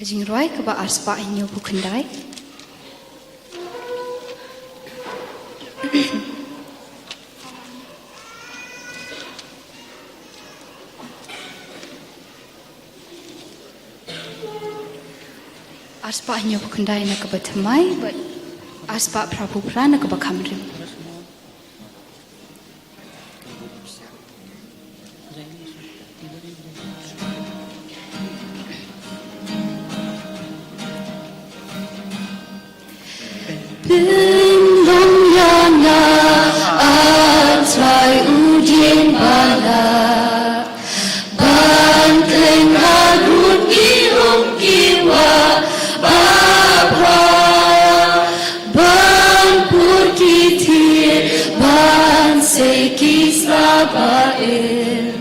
Kajing Roy kaba arspa inyo bukandai. Arspa inyo bukandai na kaba tamai, but arspa prabhupra na kaba kamrim. Bindong yana atrai udien bala banteng harut girum kiwa bapra ban purkitir ban sekis labael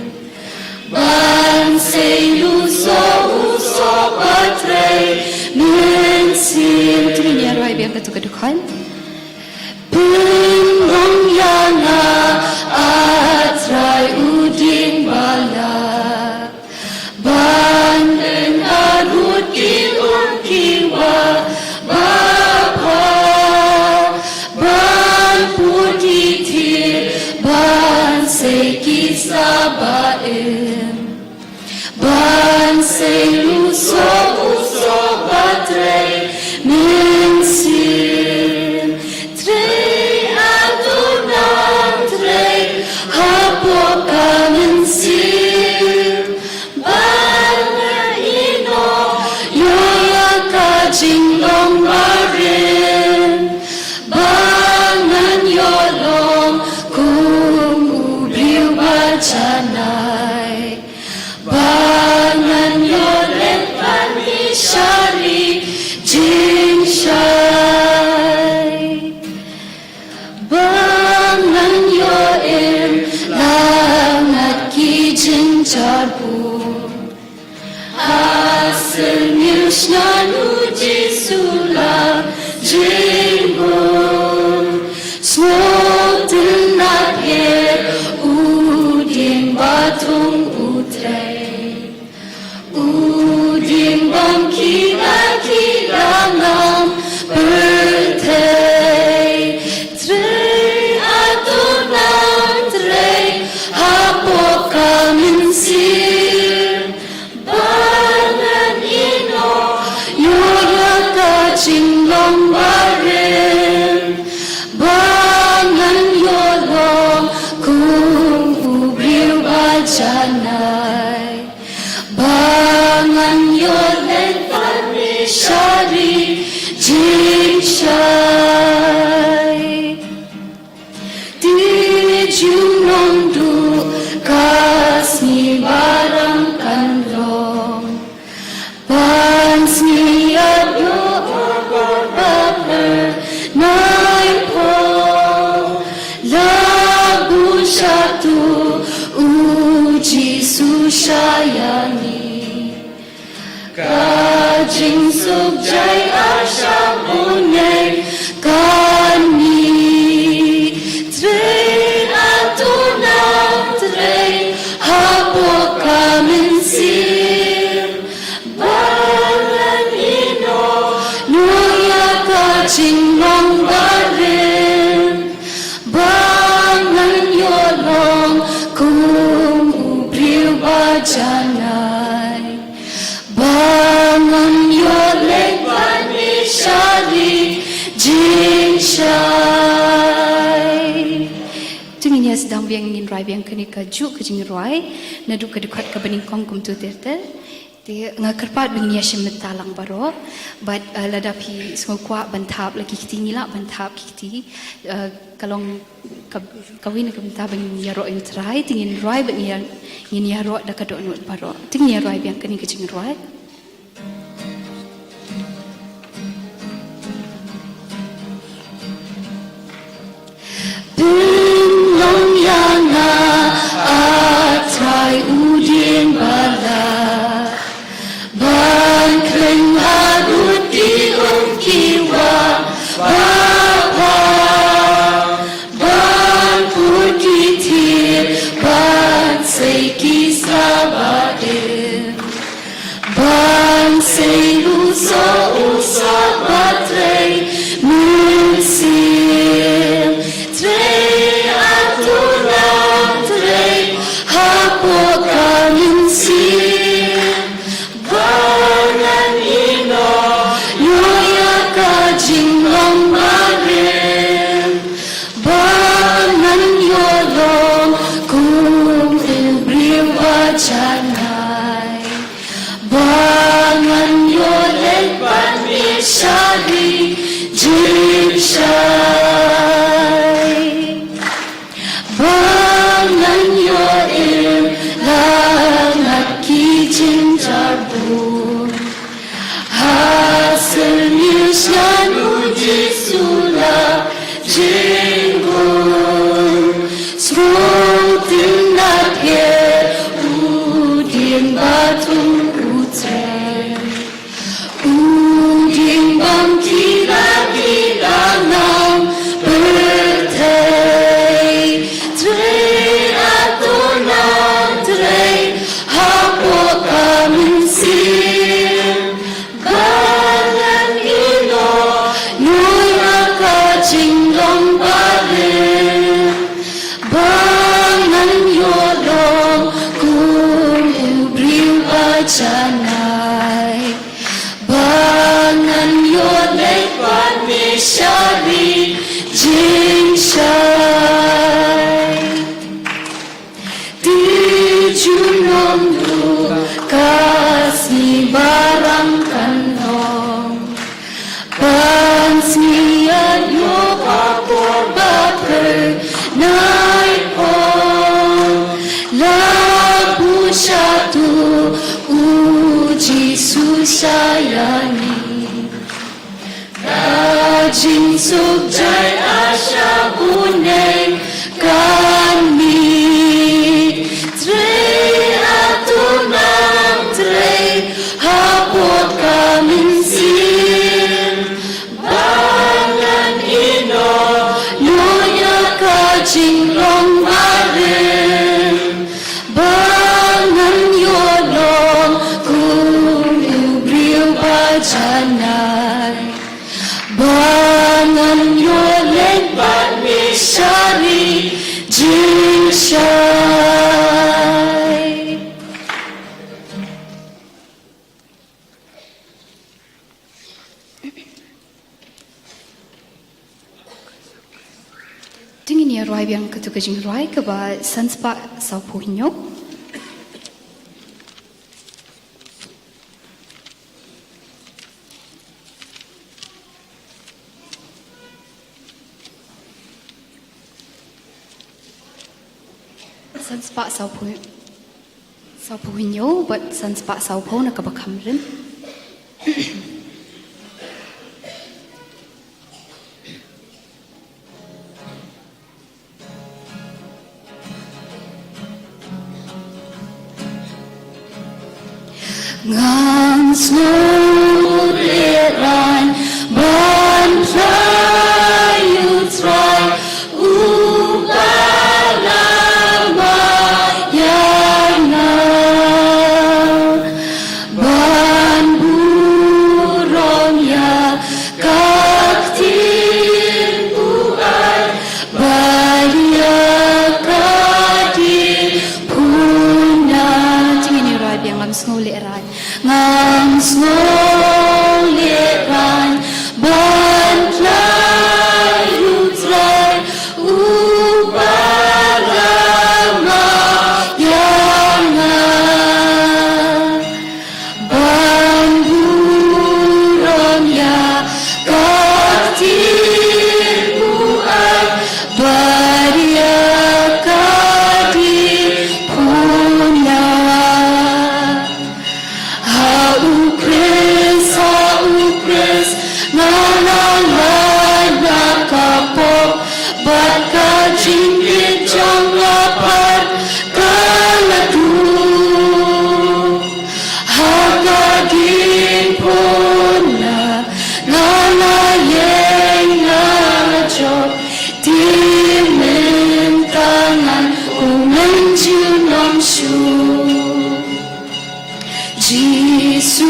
ban seiluso uso patre mensim tulinya roy biar ketukan Bindong yana atrai udin bala Bandeng arut kilum kiwa bapa Ban putitir ban sekis labaem Ban seluso uso batre mensim Trei adunam trei hapoka mensim Bana ino yoya kajing long marin Bangan yolong kung ubriu bacanay Bangan yolen panishari jinsyay Bangan yoem langat ki jinjarbu Hasil nyusna nuji sula jingun Swoten napir udin batung utrei Udin bang kira nam bertei Trei adunam trei hapoka mensir Bangan ino yoya kajing long baren Bangan yolong kung ubriu bajanay Bangan yolen panishari jinsyay Dijunong du kasni barang kanlong Bans ni adyo baper naim po Lagu syatu uji susyayani Kajing subjay asyam unyay kani Trei atunam trei hapoka mensir Bangan ino nuya kajing long baren Bangan yolong kung ubriu bajanay Bangan yolen panishari jinsyay Tungin ya sedang biang ingin rai biang kini kaju kejing rai nadu kedekat ke bening kong kum tu tertel Dia ngakerpat dengan ya shemet talang baro but ladapi semua kuat bantap lagi kiti ngila bantap kiti kalong kawin ke bantap dengan ya ro iltrai tingin rai ben ya ro dak kadok nut baro tingin ya rai biang kini kejing rai Bindong yana atrai udin bala Banteng harut gium kiwa bapa Ban putitir ban sekis labaem bajanai bangan yo lepat nishari jinshai dijunom du kasih barang kanong pansnian yo apor baper naik on labu satu uji susayani rajin subjai asya uneng kami tre atunam tre hapot kamin sin bangan ino nuya kajing long marin bangan yolong kulibriw bajanay bangan yoleng banisari jinsyay Tingin niya roy biyang katukajing roy kaba sanspa sa puhinyo. Sanspa sa puhinyo, but sanspa sa puho na kabakam rin. Ngang suliran bantay utray upalamayana ban burong ya kaktin buay bayakadi puna tingin ni Roy biang ngam snuliran ngam snuliran bantlay utray upalamayana ban burong ya kaktin buay bayakadi puna Haukris, nanalan nakapok, baka jingkit jang lapar kaladu. Hagagin puna, nalayeng najok, timintangan umenjunom syuk. Jisu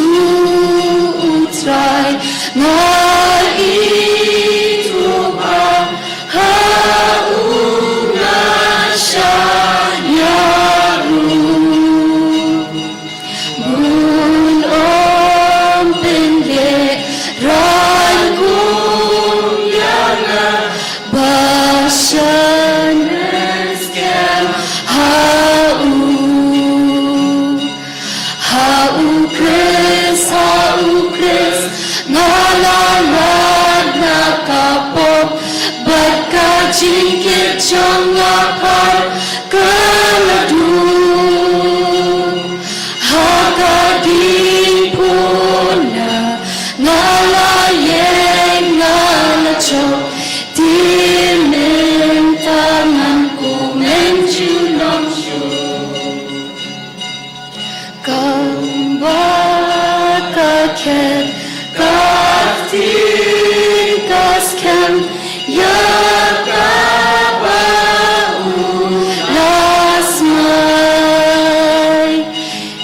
utray na ituba hauna siya yaru bunom pende rangkung yana basyanes kem Haukris, nalalad nakapok, baka jingkit siyang apar kaladu. Hagagin puna, nalayeng nalachok, timintangan kumenjunom syuk. Kambakaket kakti kaskem yakabau lasmai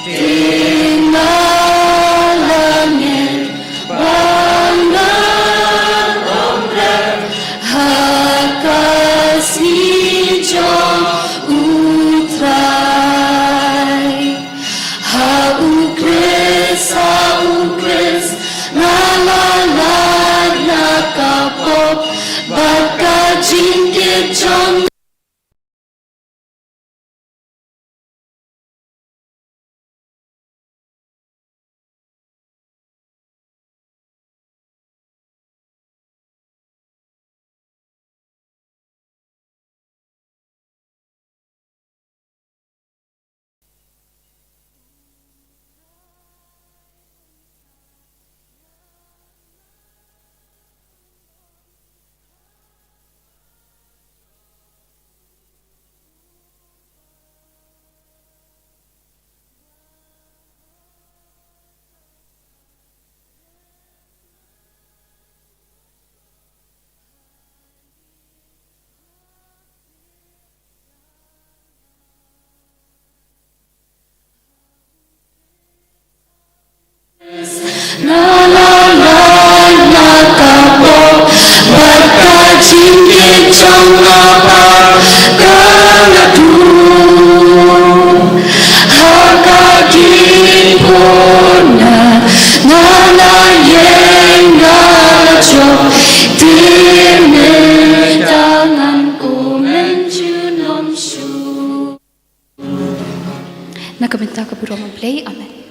tinalangin bangan omrek hakasi jom utrai Haukris Nagaminta ka biro play. Amen.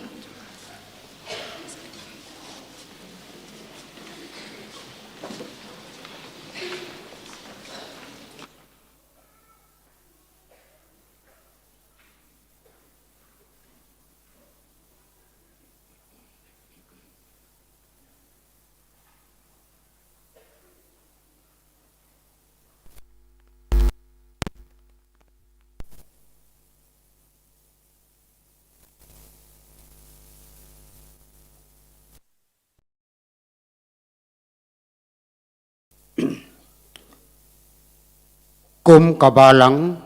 Kum kabalang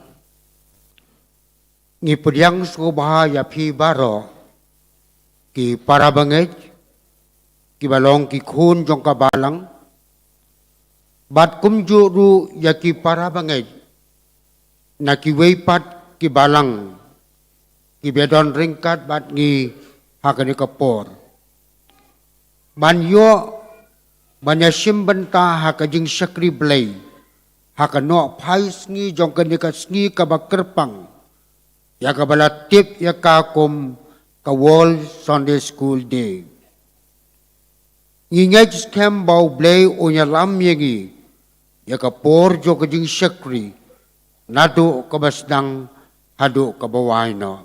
ngipudyang subahaya pi baro ki para bangej ki balong ki kun jong kabalang bat kum juru ya ki para bangej na ki weipat ki balang ki bedon ringkat bat ngi hakani kapor ban yo banya simbenta hakajing syakri blay hakano pais ngi jong kanika sngi kabakerpang ya kabalatip ya kakum kawol Sunday School Day. Ngingaj skem bau blay onya lam yengi ya kapor jo kajing syakri nado kabasdang hado kabawai no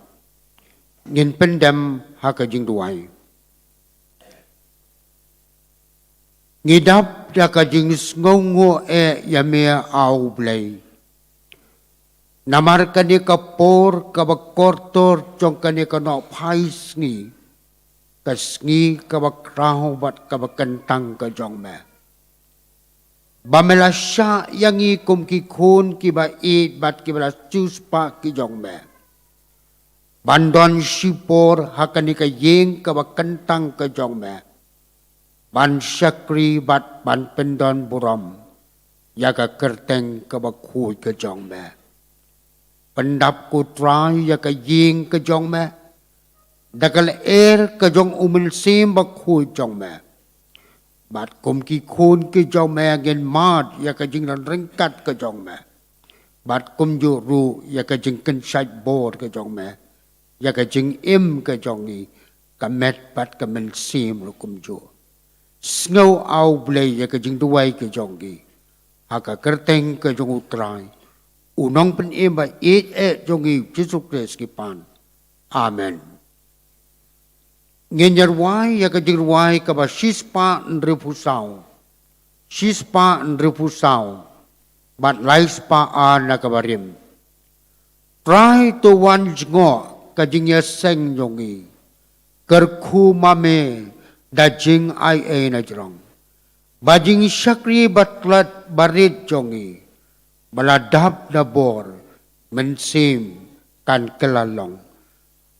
ngin pendem hakajing duai. Ngidap da kajing ngongo yamea au blay. Namar kani kapor kabakortor jong kani kano pais ni kasngi kabakraho bat kabakentang ka jong me. Bamela sya yangi kum ki kun ki ba it bat ki bala chus pa ki jong me. Bandon sipor hakani ka yeng kabakentang ka jong me. Ban syakri bat ban pendon buram yaga kerteng kabakhui ke jong me. Pendap ku trai yaga ying ke jong me. Dagal ke jong umil sim bakhui jong me. Bat kum ki kun ke jong me gen mad yaga jing dan ringkat ke jong me. Bat kum juru yaga jing kensait bor ke jong me. Yaga jing im ke jong ni kamet bat kamen sim lu kum juru. Snow au blay ya ke jing duai ke jongi haka kerteng ke jong utrai unong pen ba jongi Jesus Christ ki pan amen ngenyar wai ya ke jing wai ka ba shispa nrepusau bat laispa na ka barim try to one jingo ka jing ya seng jongi kerku mame dajing ai na jrong bajing syakri batlat barit jongi baladap na bor mensim kan kelalong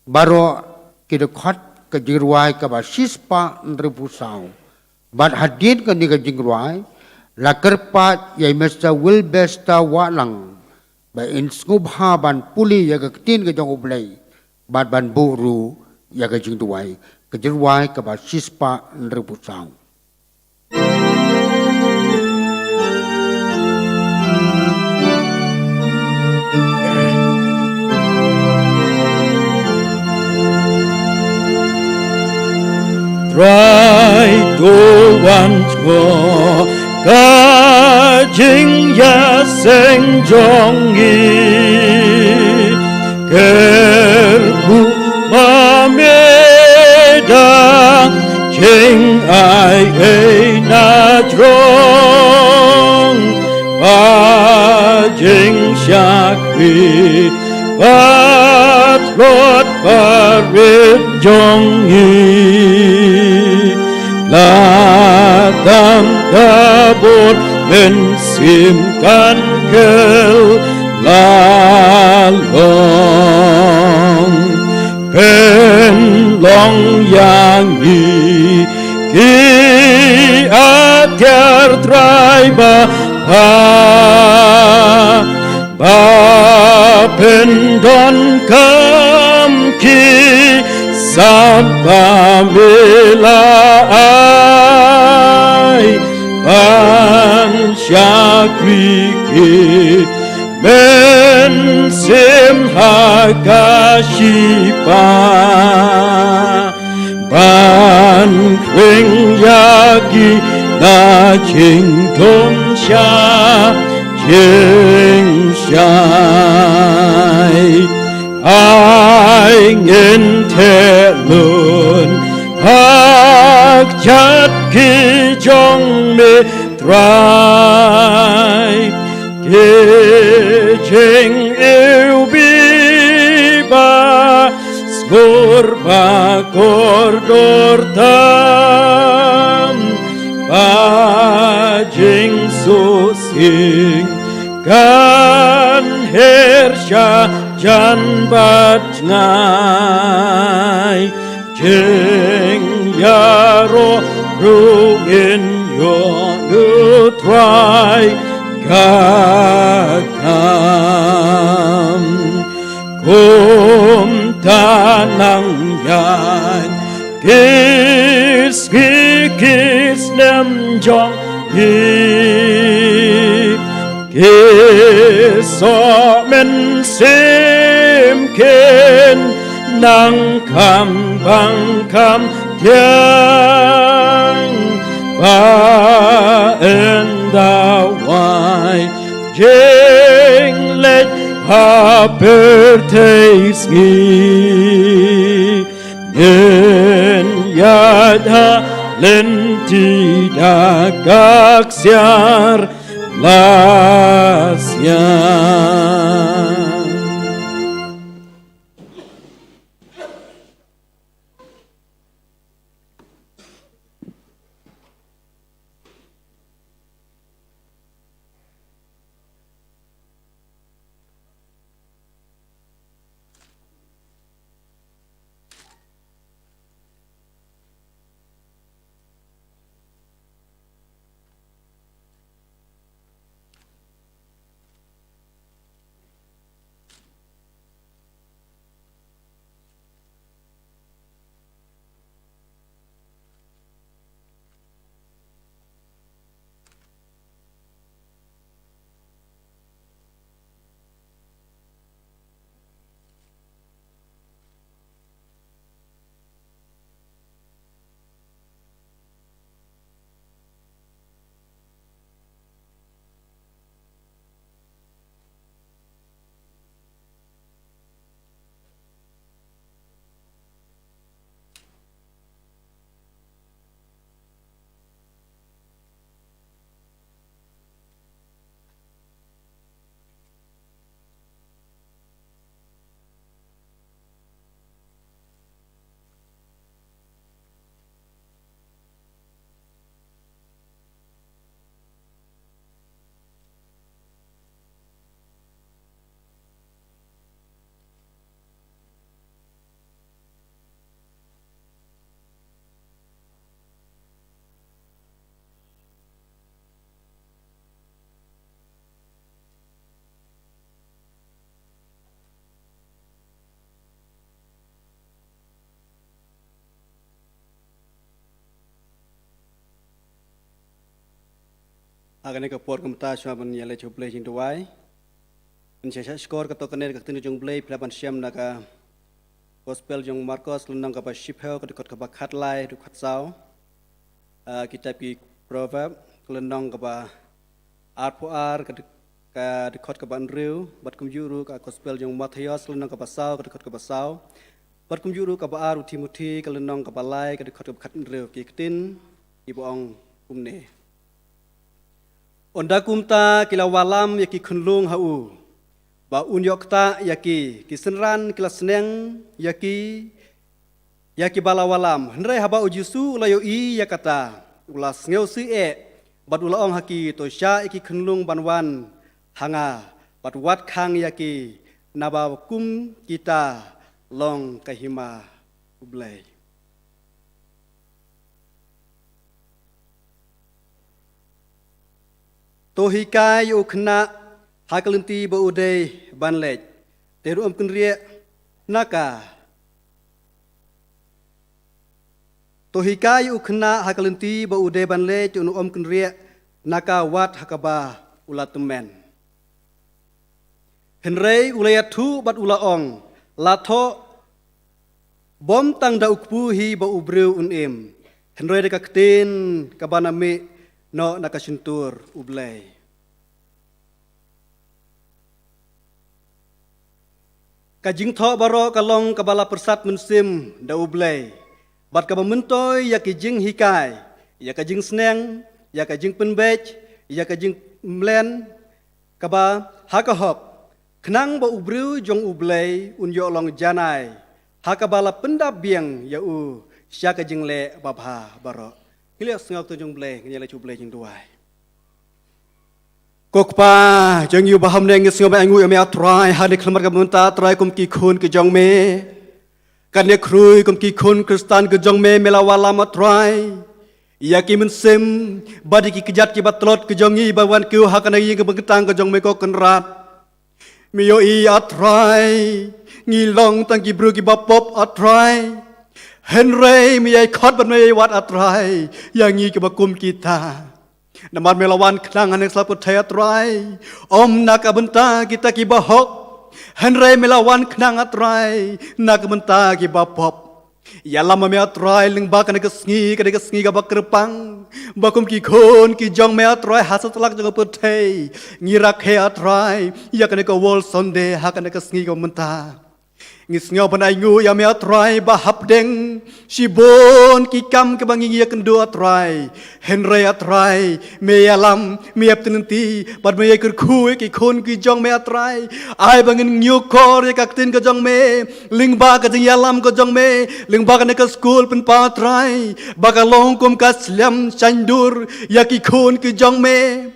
baro kidekhat ke jirwai ka basispa nrepusau bat hadit ka ni ka jirwai la kerpat yai mesta wil besta walang ba in skubha ban puli ya ka tin ka jong ublay bat ban buru ya ka jing duai kejirwai ke basispa nrepusau. Try to once more kajing ya seng jongi kerbu mameda jing ai na drong ba jing syakri patrot parit jongi latang kabut mensimkan kel lalong penlong yangi ki atyar traiba ba pendon kam ki Sabamila ai ban syakriki men sim hagashipa ban kring yagi na ching tom sha ching shai ai ngin the lun hak chat ki jong me trai ke ching eu bi ba skor ba kordor tam ba jing so sing kan hersha jan bat ngai jing yaro ruin yo nu try kakam kum tanang yan kis kis nem jong hi so men sim ken nang kam bang kam tiang ba en da wai jing let ha per teis gi nen yada lenti da gak siar lasya. Akan ke por kumta cuma menyala cuplay jing tuai. Mencari skor ketok kener ketinu jung play pelaban siam naga gospel jung Marcos lendang kapa Shiphel kedekot kapa Khatlai dukhat sau. Kita pi proverb lendang kapa Ar kedekot kapa Andrew bat kumjuru ka gospel jung Matthias lendang kapa sau kedekot kapa sau. Bat kumjuru kapa Ar Timothy kelendang kapa Lai kedekot kapa Andrew kitin ibu ong kumne. Onda kumta kila walam yaki kunlung hau, ba unyokta yaki kisenran kila seneng yaki bala walam. Hendrai haba ujusu layo I yakata ulas ngeu si bat ulaong haki tosya yaki kunlung banwan hanga bat wat kang yaki naba kum kita long kahima ublay. Tohikai ukna hakalenti baudai banlet teru amkunria naka Tohikai ukna hakalenti baudai banlet unu amkunria naka wat hakaba ulatumen Henry ulayatu bat ulaong lato bom tang da ukpu hi ba ubreu unem. Henry de kaktin kabanami no nakasuntur ublay. Kajing tho baro kalong kabala persat mensim da ublay. Bat kabamuntoy ya kijing hikai, ya kajing sneng, ya kajing penbej, ya kajing mlen, kaba hakahop. Kenang ba ubreu jong ublay unyo long janai, hakabala pendabiang ya syaka jing le babha baro. Ngiliak sengok tu jong blay, ngiliak cu blay jing duai. Kokpa jong yu baham neng sengok ba angu ya me atrai, hadik lemar kamunta atrai kum ki khun ke jong me. Kan ya krui kum ki khun Kristan ke jong me melawala matrai. Ya ki mensim badi ki kejat ki batlot ke jong i bawan ku hakana yi ke bengketang ke jong me ko kenrat. Miyo i atrai ngilong tang ki bru ki bapop atrai Henry miyai khot ban miyai wat atrai yang ngi ki bakum kita naman melawan kenangan yang selalu thai atrai om nak abenta kita ki bahok Henry melawan kenang atrai nak abenta ki bapop ya lama me atrai ling ba kana kesngi ka bakrepang bakum ki khon ki jong me atrai hasat lak jong putei ngirak he atrai ya kana ka wol sonde ha kana kesngi ka menta ngis ngau panai ngu ya me atrai ba hapdeng sibon ki kam ke bangi ya kendo atrai Henry atrai me alam me aptenenti pad me ker khu ki khon ki jong me atrai ai bangin nyu kor ya kaktin ka jong me ling ba ka jing alam ka jong me ling ba ka ne ka school pen pa atrai ba ka long kum ka slam chandur ya ki khon ki jong me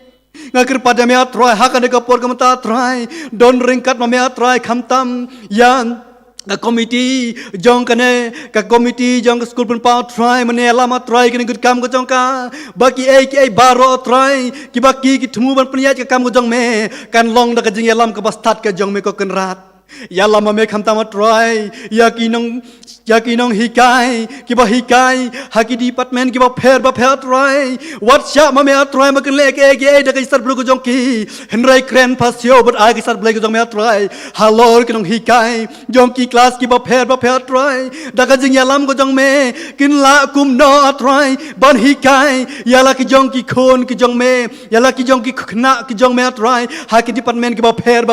ngakir pada me atrai hakane ka por ka mata atrai don ringkat ma me atrai khamtam yan ka komiti jong kane ka komiti jong ka school pun pa try mane lama try kene good kam ko jong ka baki ai baro try ki baki ki thumu ban pniat ka kam ko jong me kan long da ka jing lam ka bastat ka jong me ko kenrat ya lama me kham tama try ya ki nong hikai ki ba hikai haki department ki ba pher try what sha ma me try ma kan le ke da ka start blu ko jong ki Henry kren pasio but ai ki start blu ko jong me try halor ki nong hikai jong ki class ki ba pher try da ka jing lam ko jong me kin la kum no try ban hikai ya la ki jong ki khon ki jong me ya la ki jong ki khna ki jong me try haki department ki ba pher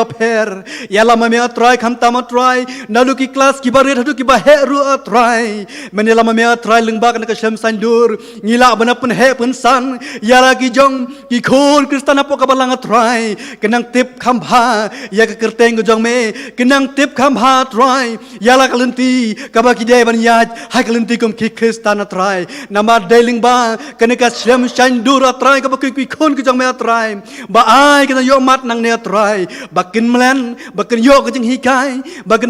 ya la ma me try kham tama try nalu ki class ki ba red hadu ki ba he ru try menela ma me try leng ba kan ka shem sandur ngila bana pen he pen san ya la ki jong ki khon Kristan apo ka balang try kenang tip kham bha ya ka kerteng ko jong me kenang tip kham bha try ya la kalenti ka ba ki de ban ya ha kalenti kum ki Kristan try nama deling ba kan ka shem sandur try ka ba ki khon ki jong me try ba ai ka yo mat nang ne try bakin mlen bakin yo ka jing hikai bakin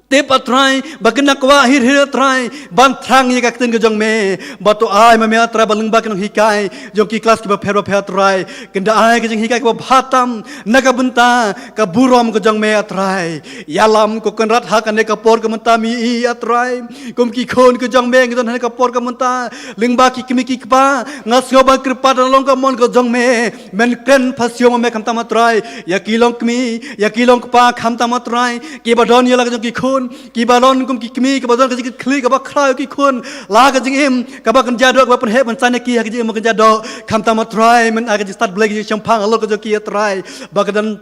tip atrai bakin nakwa hir atrai ban thang ye kakten ke jong me bato ai ma me atrai balung bakin hikai jong ki class ki ba pher atrai kenda ai ke jing hikai ko bhatam naka benta ka burom ke jong me atrai yalam ko kan rat ha kan ka por ke menta mi i atrai kum ki khon ke jong me ngiton ka por ke menta ling ba ki kimi ki ba ngas ngo ba kripa long ka mon ke jong me men ken phasio me kham tam atrai ya ki long kimi ya ki long pa kham tam atrai ki ba don ye la jong ki khon ki balon kum ki kimi ki balon ka jing kli ka ba khra ki khon la ka jing im ka ba kan jado ka ba pen he ban san ki ha ki jing mo kan jado kham tam try men aga start black ji champang lo ka jo ki try ba ka dan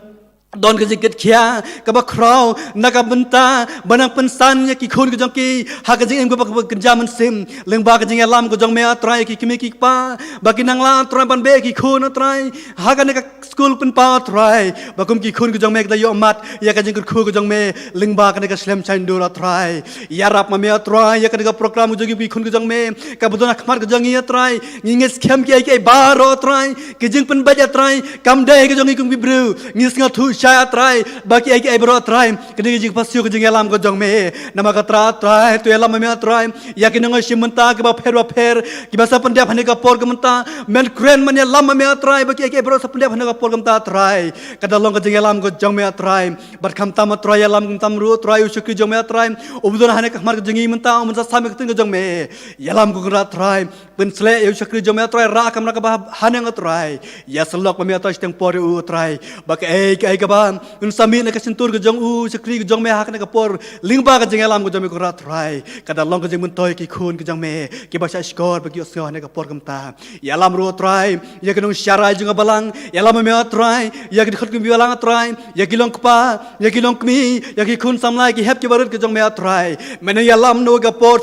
don ka jikit khia ka ba khrau na ka benta banang pensan ya ki khon ka jong ki ha ka jing im ka ba kan jaman sim leng ba ka jing lam ka jong me try ki kimi ki pa ba ki nang la try ban be ki khon try ha ka ne ka school pen pa try ba kum ki khon ka jong me ka yo mat ya ka jing khu ka jong me leng ba ka ne ka slam chain do try ya rap ma me try ya ka ne ka program jo ki khon ka jong me ka budon khmar ka jong ya try nginges khem ki baro try ki jing pen ba ja try kam dai ka jong ki kum bi bru ngis nga thu saya try baki ai bro try kene jing pasio ke jing alam ko jong me nama ka try tu alam me try ya kene ngo simenta ke ba pher ki ba sa pandya phane ka por ke menta men kren man ya lam me try baki ai bro sa pandya phane ka por ke menta try kada long ke jing alam ko jong me try bar kham tam try alam kum tam ru try u shukri jong me try obudon hane ka mar ke jing menta o menta sa me ke jong me ya lam ko ra try pen sle u shukri jong me try ra kam ra ka ba hane ngo try ya selok me try steng por u try baki ai ba un sami na ka sintur ka jong u sakri ka jong me hak na ka por lingba ka jeng alam ka jong me ko rat rai ka da long ka jeng mun toy ki khun ka jong me ki ba sha skor ba ki osngo na ka por kam ta ya lam ro trai ya ka nong sharai jong balang ya lam me trai ya ki khut ki balang trai ya ki long pa ya ki long kmi ya ki khun samlai ki hep ki barut ka jong me trai mena ya lam no ka por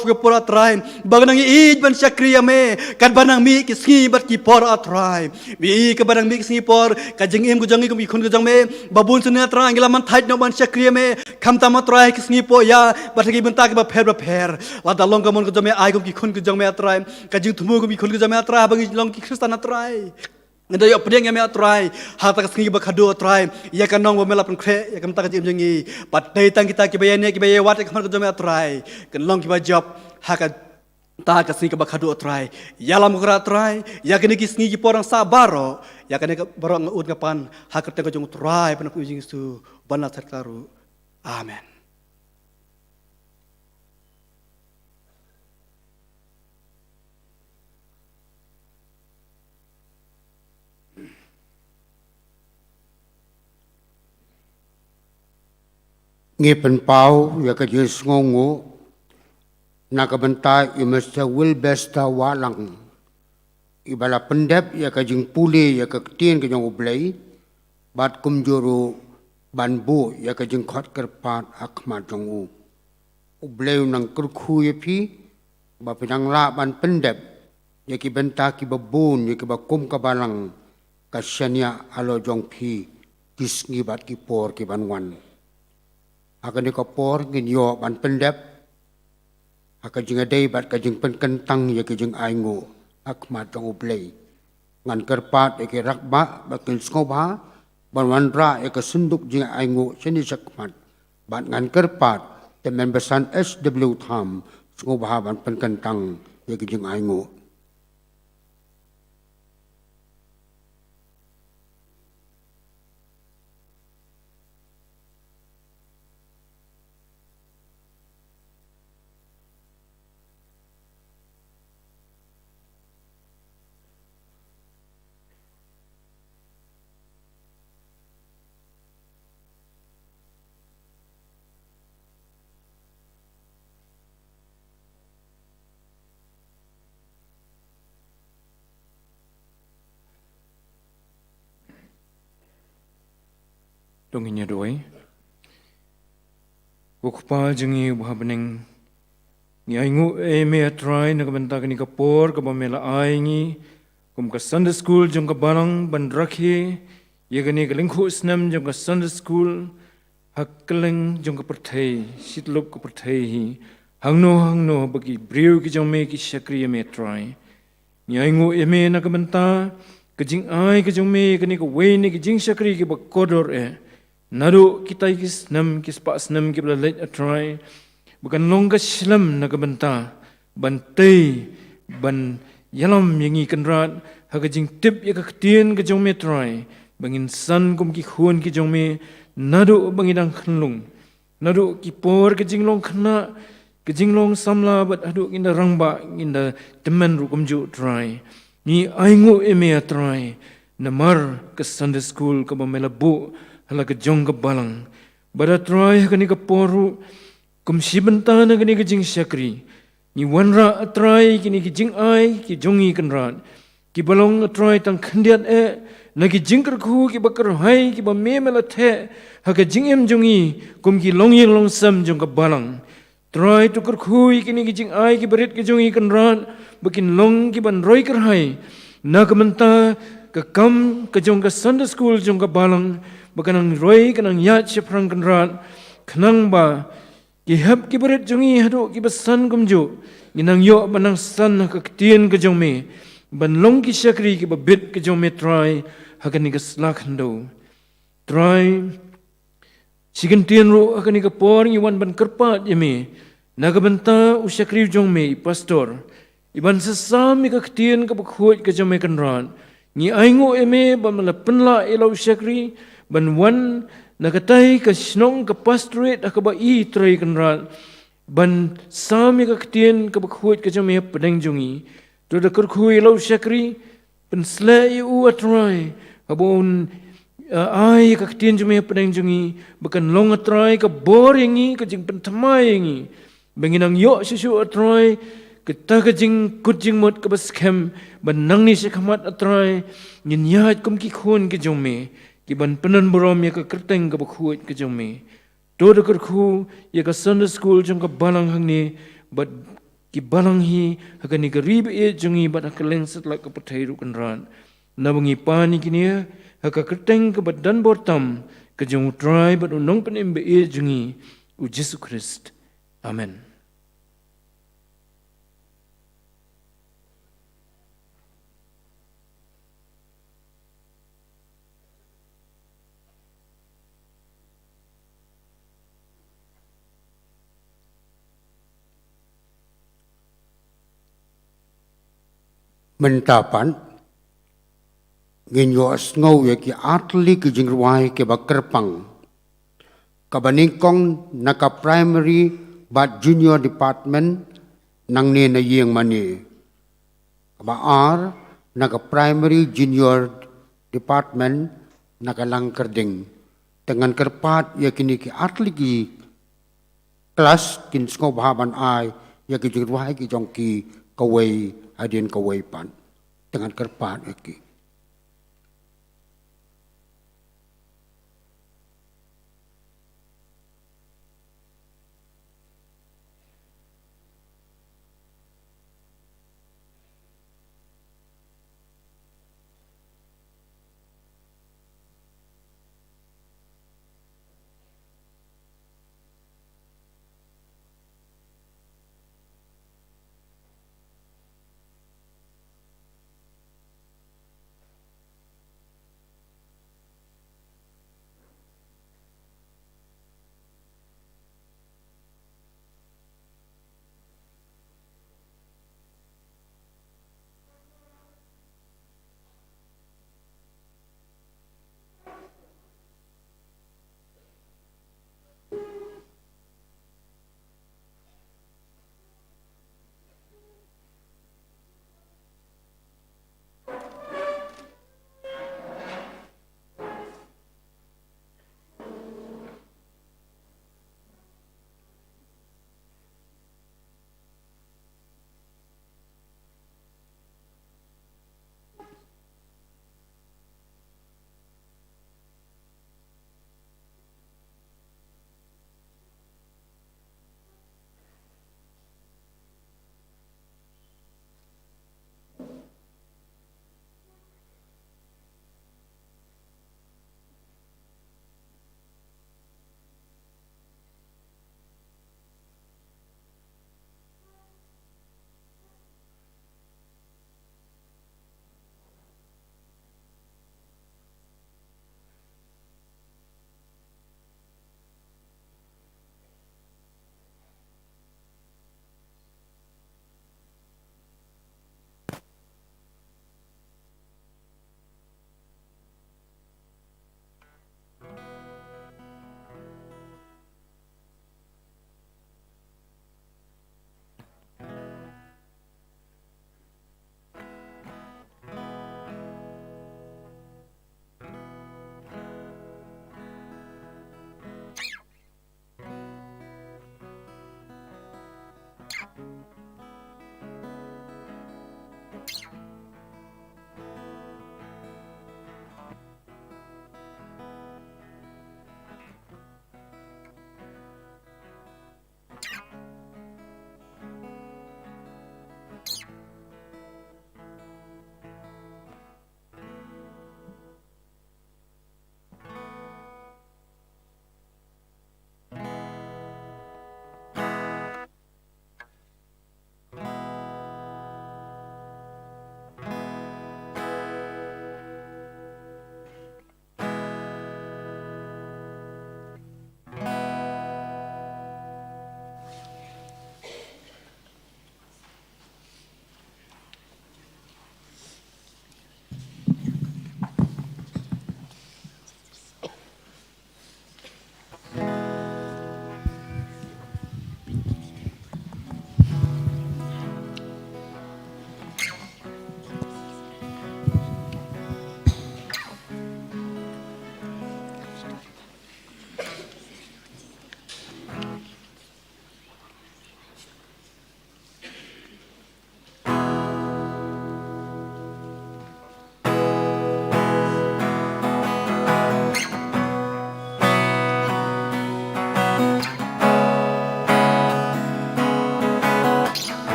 trai bag nang i ban sakri ya me kan banang mi ki ski bat ki por trai mi ka banang mi ki ski por ka jeng em ka jong ki khun ka jong me babun sunya trai ngila man thait no ban sakri me kham ta ma trai ki ski po ya bat ki ban ta ki ba pher la da long ka mon ka jong me ai ki khun ka jong me trai ka jeng thumu ki khun ka jong me trai bang long ki kristan trai ngada yo pedeng ya me trai ha ta ski ba khadu trai ya ka nong ba me la pan kre ya kam ta ka jim jengi pat dei tang kita ki ba ya ne ki ba ya wat ka man ka jong me trai kan long ki ba job ha ka ta ka ski ka ba khadu trai ya lam ka trai ya ka ni ki ski ki porang sabaro ya ka ni ka barang ut ka pan ha ka ta ka jong trai pan ku jing su bana sarkaru amen. Ngi pen pau ya ka jis ngongo na ka benta imesta wil besta walang ibala pendep ya ka jing puli ya ka tien ka jong ublei bat kum juru banbu ya ka jing khot kerpat akma jong u ublei nang kerkhu ya pi ba pinang la ban pendep ya ki benta ki babun ya ki ba kum ka balang ka syania alo jong pi kis ngi bat ki por ki ban wan akan dikopor ngin yo ban pendep akan jing adai bat ka jing pen kentang ya ka jing aingo akmat jong ublei ngan kerpat ya ki rakba ba kin skoba ban wanra ya ka sunduk jing aingo sini sakmat bat ngan kerpat temen besan SW tham skoba ban pen kentang ya ka jing aingo. Dong inya doi. Wukpa jengi wahabening ngi aingu me atrai na kabenta kani kapor ka bamela aingi kum ka Sunday school jong ka barang ban rakhi ye gani ka lingkhu snam jong ka Sunday school hakkeleng jong ka perthai sitlop ka perthai hi hangno bagi briu ki jong me ki shakri me atrai ngi aingu me na kabenta ka jing ai ka jong me kani ka we ni ki jing shakri ki ba kodor Nado kita ikis nam kis pas nam kibla let atrai bukan longga silam na kabenta bantai ban yalam yangi kanrat haga jing tip ya kaktian ke jong me trai bangin san kum ki khun ki jong me nado bangidang khnlung nado ki por ke jing long khna ke jing long samla bat adu inda rangba inda teman ru kum ju trai ni aingu eme atrai namar ke Sunday school ka bamela bu hala ka jong ka balang bara trai kani ka poru kum sibenta na kani ka jing syakri ni wanra atrai kini ki jing ai ki jongi kanrat ki balong atrai tang khandiat na ki jing kar khu ki bakar hai ki ba me mela the ha ka jing em jongi kum ki long yeng long sam jong ka balang trai tu kar khu kini ki jing ai ki barit ki jongi kanrat bakin long ki ban roi kar hai na ka menta ka kam ka jong ka Sunday school jong ka balang bakanang roi kanang yat seprang kanrat kanang ba ki hab ki berit jongi hadu ki besan kumju ginang yo banang san ka ktien ka jong me ban long ki syakri ki babit ka jong me try hakani ka slakhando try sigan tien ro hakani ka por iwan ban kerpat yeme naga benta usyakri jong me pastor iban sesami ka ktien ka bakhut ka jong me kanrat ni aingo eme ban mala penla elo syakri ban wan nagatai ka snong ka pastorate akaba i tray kanral ban sami ka ktien ka bakhut ka jame pedeng jungi to da kurkhui lo syakri pen slai u atrai abon ai ka tien jume pedang jungi bukan long atrai ka bor yangi ka jing pentamai yangi benginang yo susu atrai kita ka jing kut jing mot ka baskem banang ni sekamat atrai nyin yat kum ki khon ke jume ki ban penan borom ya ka kerteng ka bakhuat ke jume do de kerku ya ka Sunday school jung ka balang hang ni bat ki balang hi hakani ka rib e jungi bat ka lengsat la ka pathai ru kan ran nabangi pani kini haka kerteng ke badan bortam ke jung try bat unong penim be e jungi u Jesu Christ. Amen. Mentapan nginyo asngau ya ki atli ki jingruai ke bakerpang kabaningkong naka primary bat junior department nang ne na yeng mani kabaar naka primary junior department naka langkerding dengan kerpat ya kini ki atli ki kelas kin sngo bahaban ai ya ki jingruai ki jongki kawai adien kawai pan dengan kerpat ya ki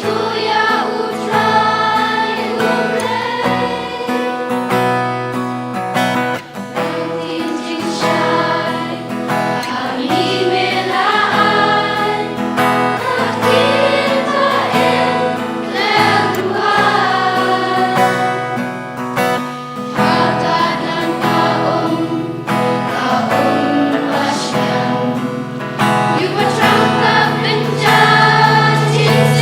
You were drunk up in justice.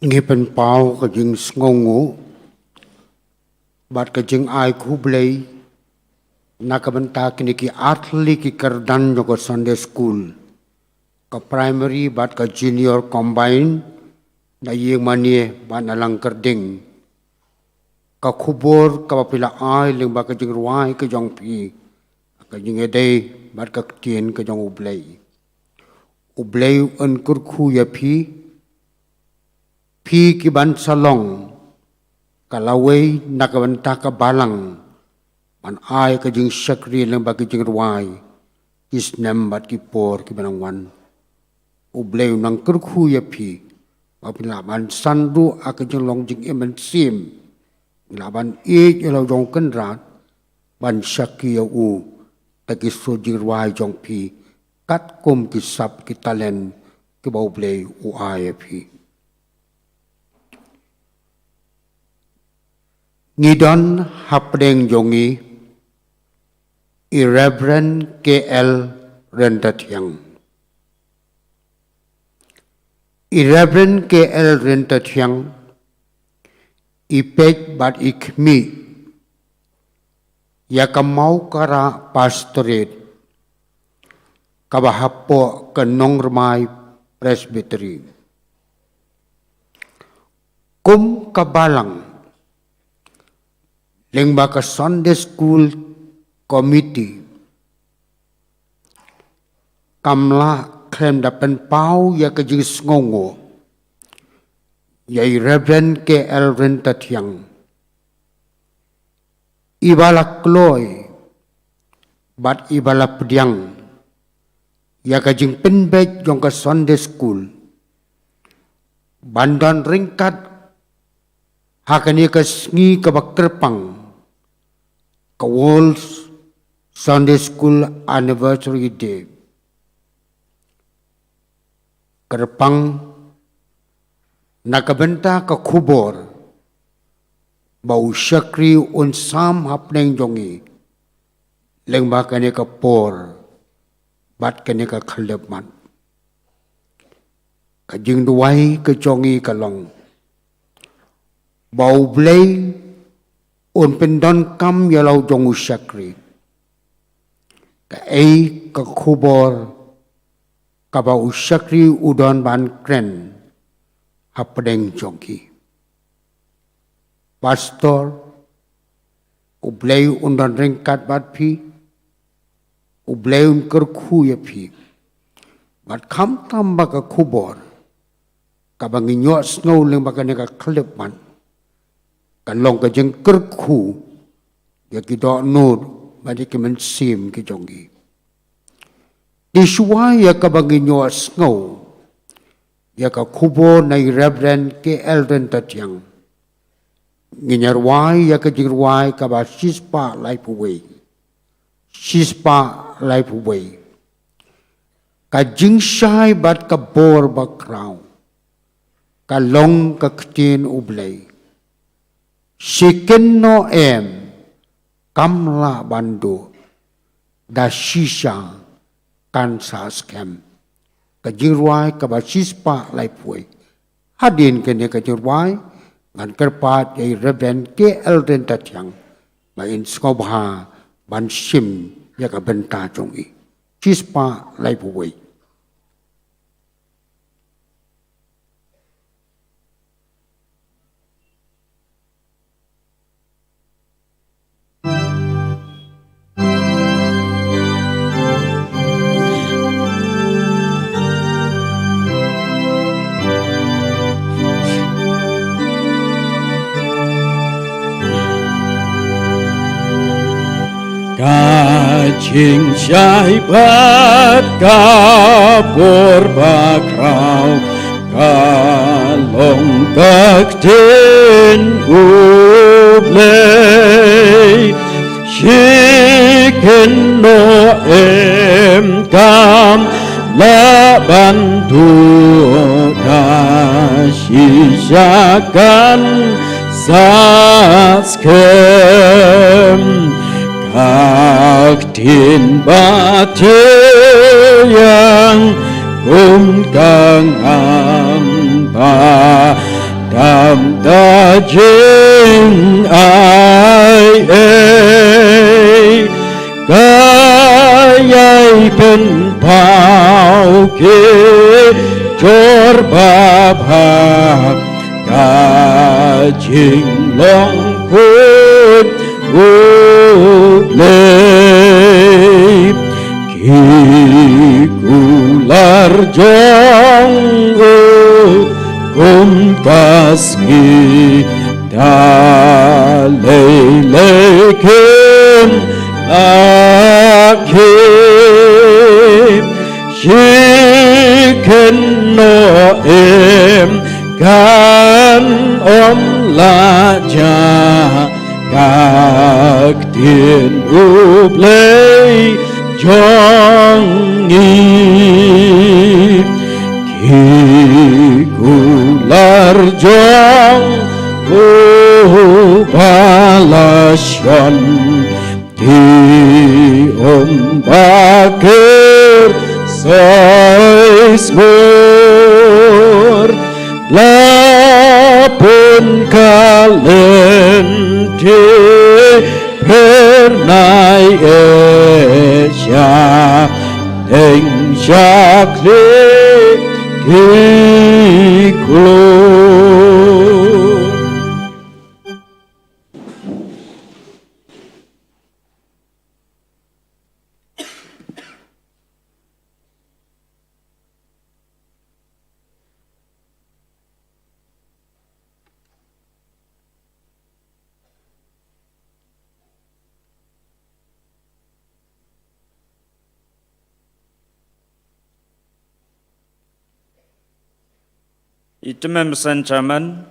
Ngipen pau ka jing sngongu bat ka jing ai kublei nakabenta kini ki atli ki kerdan joko Sunday school ka primary bat ka junior combine na yeng manie bat na lang kerding ka kubur ka pila ai ling ba ka jing ruai ka jong pi ka jing edei bat ka tien ka jong ublei un kurku ya pi ki ban salong kalaway nakabanta ka balang man ay ka jing syakri lang bagi jing ruay is nambat ki por ki banangwan ublay nang kurku ya pi mapilaban sandu aka jing long jing eman sim laban ilaw jong kenrat ban syakri ya taki so jing ruay jong pi kat kum ki sap ki talen ki ba ublay ay ya pi Ngidon hapdeng jongi Irreverend KL Rentatiang. Irreverend KL Rentatiang ipek bat ikmi yakamau kara pastorate kabahapo kenong remai presbytery. Kum kabalang lengba ka Sunday School Committee kamla klem dapen pau ya ka jing ngongo ya Reverend KL Rentatiang ibala kloy bat ibala pediang ya ka jing penbet jong ka Sunday School bandan ringkat hakani ka sngi ka bakerpang ka World Sunday School Anniversary Day. Kerpang nakabenta ka kubor bau syakri unsam hapneng jongi lengba kani ka por bat kani ka khalepman ka jing duai ka jongi kalong bau blay un pendon kam yalau jong usyakri ka ka kubor ka ba usyakri udon ban kren hapdeng jongi pastor ublay undon ringkat bat pi ublay un kerku ya pi bat kam tamba ka kubor ka banginyo snow leng bakane ka klepman kalong ka jeng kerku ya kita nur badi kemen sim ki jongi di suai ya ka banginyo snow ya ka kubo na Reverend KL Rentatiang nginyarwai ya ka jirwai ka ba sispa life away ka jing syai bat ka bor bakraw kalong ka ktin ublay Siken no kamla bandu da shisha kansas kem kajirwai kabasispa laipway hadin kene kajirwai ngan kerpat yai Reverend KL Rentatiang main skobha ban sim ya ka benta jongi sispa laipway Kajing syaibat kapur bakrau kalong kaktin ublay shiken no kam la bantu dasisyakan saskem Kaktin batiyang kung kang amba tam ta jing ai gayai pen pau ke jor ba bha ga jing long kut u le ki kular jong kum kasmi da le kem akim shiken no em kan om la ja các tiền úp lấy trong nghi khi kular jong balasyon di bakir saismur lapun kalenti pernai esya deng syakli kiklu. Itemen pesan Chairman,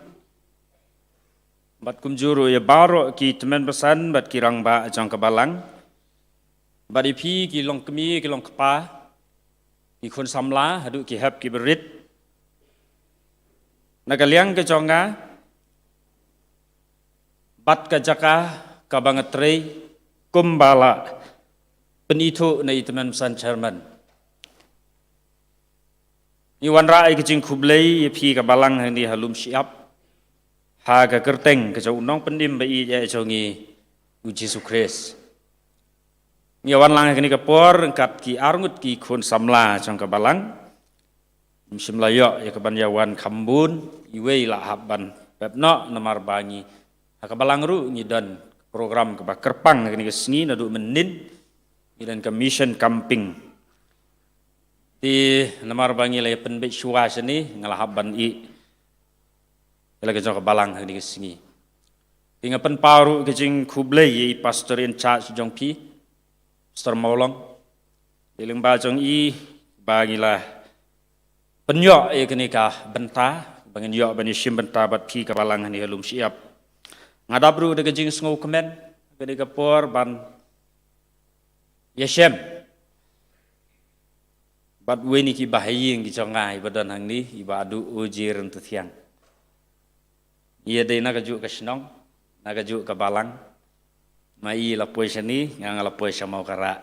bat kumjuru ya baro ki temen pesan bat kirang ba jang kebalang, bat ipi ki long kemi ki long kepa, ki kun samla hadu ki hap ki berit, nagaliang ke jonga, bat ke jaka kabangetrei kumbala, penitu na itemen pesan Chairman. Iwan rai kecing kublai pi ka balang hani halum siap ha ka kerteng ke unong pendim bai ya jongi uji sukres Iwan lang kini ka por kat ki arngut ki kun samla jong ka balang simlayo ya ka banyawan kambun iwe la habban pepno namar bangi ha ka balang ru ngidan program ka kerpang kini ka sngi nadu menin idan ka mission camping di namar bangi lay penbet syua sini ngalahaban i kala ke jong balang ni kesingi tinga pen paru ke jing kublai i pastor in charge jong pi pastor maulong diling ba jong i bagilah penyo e kini ka benta bangin yo bani sim benta bat pi ka balang ni halum siap ngadap ru de ke jing sngo kemen kini ka por ban yesem bat weni ki bahaying ki jongai badan hang ni ibadu ujir untuk tiang. Ia dei naga juk kasnong, naga juk ke balang. Mai lapoi sini ngang lapoi sama kara.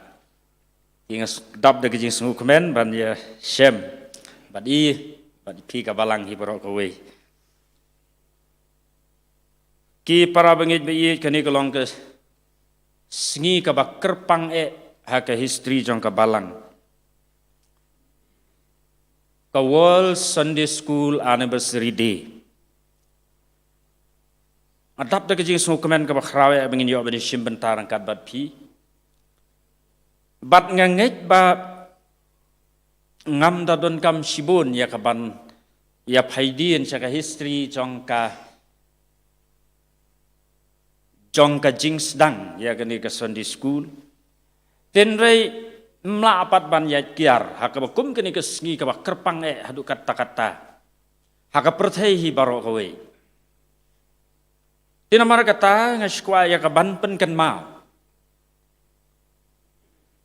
Ingas dap de kijing sungu kemen ban ya shem. Bat pi ke balang hi barok kowe. Ki para bangit bai kani kelong ke sngi ka kerpang ha ke history jong ke balang. Ka World Sunday School Anniversary Day. Adap da kejing sungu kemen ka bakrawe bangin yo bani sim bentar angkat bat pi. Bat ngangit ba ngam da don kam sibun ya kaban ya phaidien chaka history jong ka jing sedang ya kani ka Sunday School. Tenrei melapat ban ya kiar haka bakum kini kesengi ka kerpang hadu kata-kata haka perthai hi baro kowe tinamar kata ngaskwa ya ka ban pen kan mau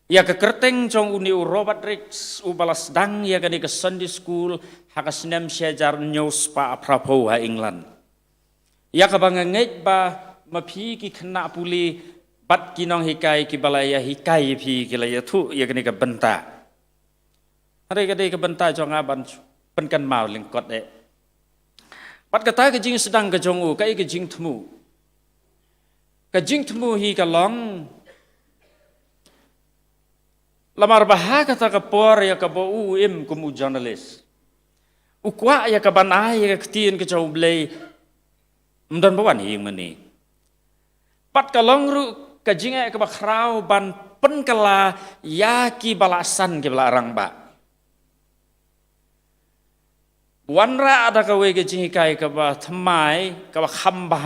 ya ka kerteng jong uni Robert Ricks ubalas dang ya kani ke Sunday School haka snem syajar news pa aprapo ha England ya ka bangangait ba mapi ki kena puli bat kinong hikai ki balaya hikai pi kilaya tu ya kini ka benta hari kade ka benta jong aban penkan mau lingkot Pat kata ke jing sedang ke jong u kai ke jing temu. Ke jing temu hi ka long lamar bahha kata ka por ya ka bo u im kum u journalist. Ukwa ya ka banai ya ka tien ke jong blei mdan bawan hi mani. Pat ka long ru ka jing ka ba krau ban pen kala ya ki balasan ke belarang ba. Wanra ada ka we ke jing kai ka ba thamai ka ba kham ba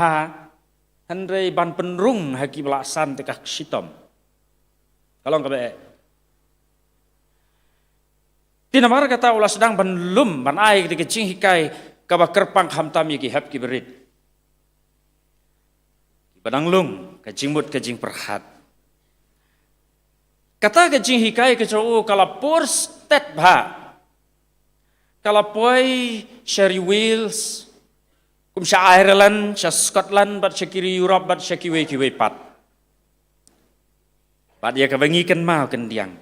handrei ban penrung haki belasan te ka sitom. Kalong ka be. Tinamar kata ulah sedang ban lum ban ai ke jing kai ka ba kerpang kham tam ki hap ki berit. Badang lung ka jingmut ka jing perhat. Kata ke jing hikai ke cau kala por stet ba. Kala poi Sherry Wales, kum sya Ireland, sya Scotland, bat sya kiri Europe, bat sya kiwe pat. Bat ya kebangi kan mau kendiang.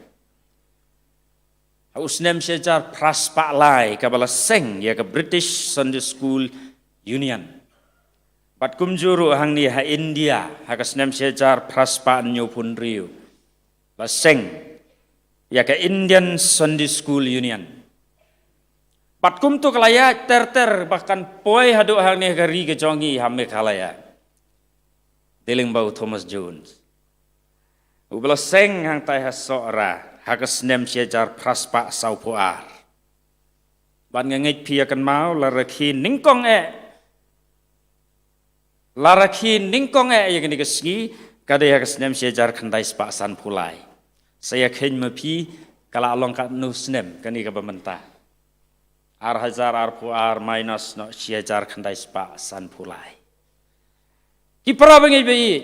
Haus nem syajar pras pak lai kabala seng ya ke British Sunday School Union. Bat kum juru hang ni ha India, ha kas nem syajar pras pak nyo pun riu. Bat seng ya ke Indian Sunday School Union. Patkum tu kalaya ter bahkan poi haduk hang ni gari ke jongi hamme kalaya. Deling bau Thomas Jones. Ubala seng hang tai hasora hakas nem syajar praspa saupuar. Ban ngengit pia kan mau laraki ningkong Laraki ningkong ya kini keski kada hakas nem syajar kandai spa san pulai. Saya ken mepi kala along kat nus nem kani ka bementa. Ar hajar ar puar minus no syajar kandai spa san pulai. Kipra bengi bei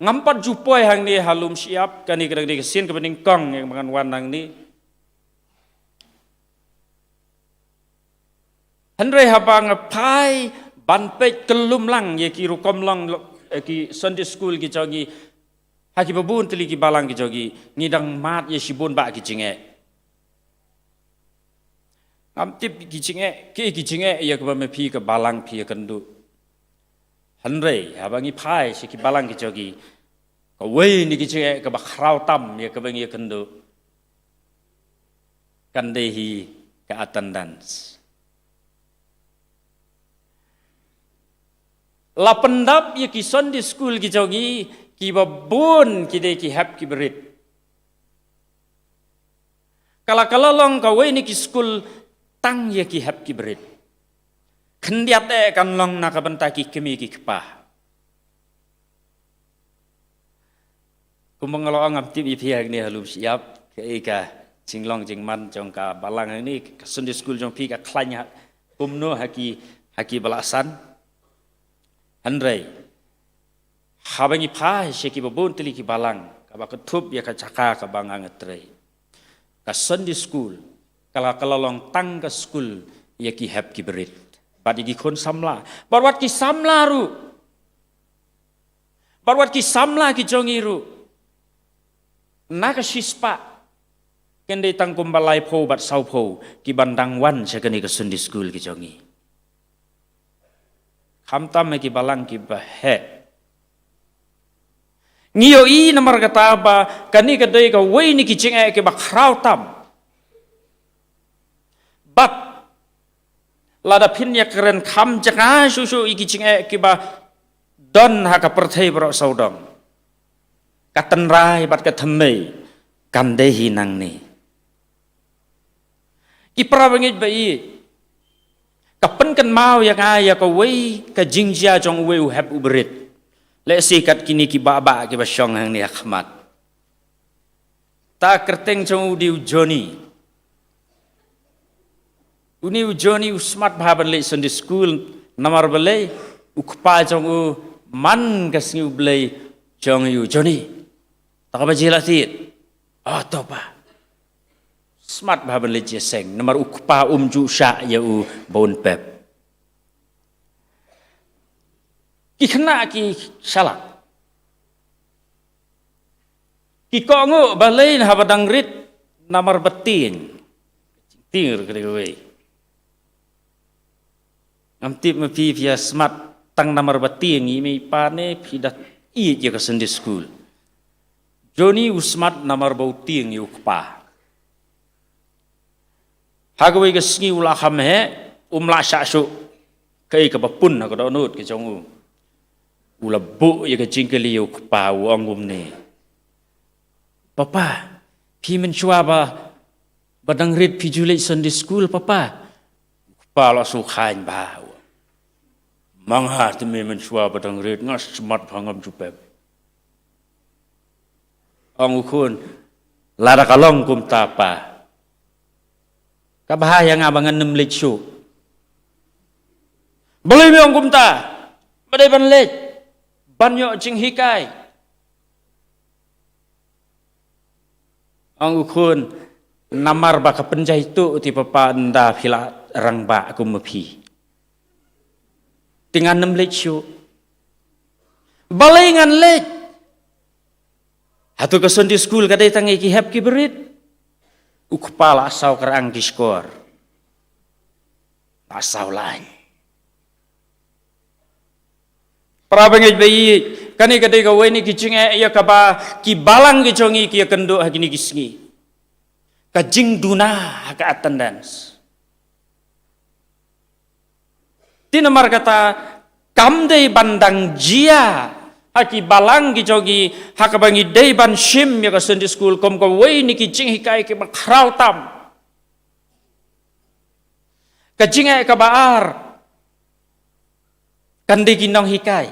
ngampat jupoi hang ni halum siap kani kadang di kesin ke bening kong yang makan wanang ni. Hendrai habang pai ban pet kelum lang ye ki rukom lang ki Sunday school ki jogi haki babun teli ki balang ki jogi ngidang mat ye sibun ba ki jinge. Amtip ki jinge ya ke bame pi ke balang pi kendu. Hendrai habangi pai si ki balang ki jogi. Ka wei ni ki jinge ke ba khrau tam ya ke bangi kendu. Kandehi ke attendance. La pendap ye ki Sunday school ki jogi ki babun ki de ki hap ki berit. Kala long ka wei ni ki school tang ye ki hap ki berit. Kendiat kan long na ka benta ki kemi ki kepah. Kumangalo ang amtip ipihag ni halum siap ke ika jinglong jingman jong ka balang ini ka Sunday school jong pi ka klanya kumno haki balasan. Handrai habangi pa sheki babun tili ki balang ka ba ketup ya ka caka ka bangang etrei ka Sunday school kala long tang ka school ya ki hap ki berit badi ki kon samla barwat ki samla ru barwat ki samla ki jongi ru na ka shispa kende tang kumbalai po bat sau po ki bandang wan sekani ka Sunday school ki jongi hamtam ki balang ki bahe ngiyo i namar kata ba kani kadai ka wei ni ki chinga ki ba khrau tam bat lada pin ya keren kham jaka susu i ki chinga ki ba don ha ka perthai bro saudong katan rai bat ka thammei kandehi nang ni ki prabangi ba i kapan kan mau yang ayah ka wei ka jingjia jong wei hab ubrit le sikat kini ki baba ki basyong hang ni akhmat ta kerteng jong di ujoni uni ujoni usmat bhaban le Sunday school namar bele ukpa jong u man kasngi ublei jong yu joni ta ba jilatit topa smart bhaban le jeseng namar ukpa ju sya ya u bon pep ki khna ki salak ki kongo balai ha badang rit namar betin tir kre we ngamtip mapi via smart tang namar bati ngi mi pane pidat i je ka Sunday school. Joni usmat namar bauti ngi ukpa. Hagawai ka sngi ula khamhe umla sha-shu kai ka bapun ka donut ke jong u. Ula bu ye ka jingkeli ukpa u angum ne. Papa, pi menchua ba badang rit pi julai Sunday school papa. Ukpa la su khain ba. Mangha temi menchua badang rit ngas smart phangam jupep. Ang ukun lara kalong kum tapa. Kabahaya nga bangan nemlit syu. Boleh mi ang kum ta. Badai ban let. Banyo jing hikai. Ang ukun namar ba ka penjai tu ti papa anda pila rang ba aku mepi. Dengan 6 lek syu. Balai ngan lek. Hatu ke Sunday school kadai tangi ki hep ki berit. Ukpala asau kerang di skor. Asau lain. Prabangit bayi kani kadai ka weni ki cinge ya ka ba ki balang ki jongi ki kendo hakini ki sngi. Ka jing duna ka attendance. Tinamar kata kamdei bandang jia haki balang ki jogi hakabangi dei ban shim ya ka Sunday school kom ko wei ni ki jing hikai ki makrau tam ka jing ai ka baar kandi kinong hikai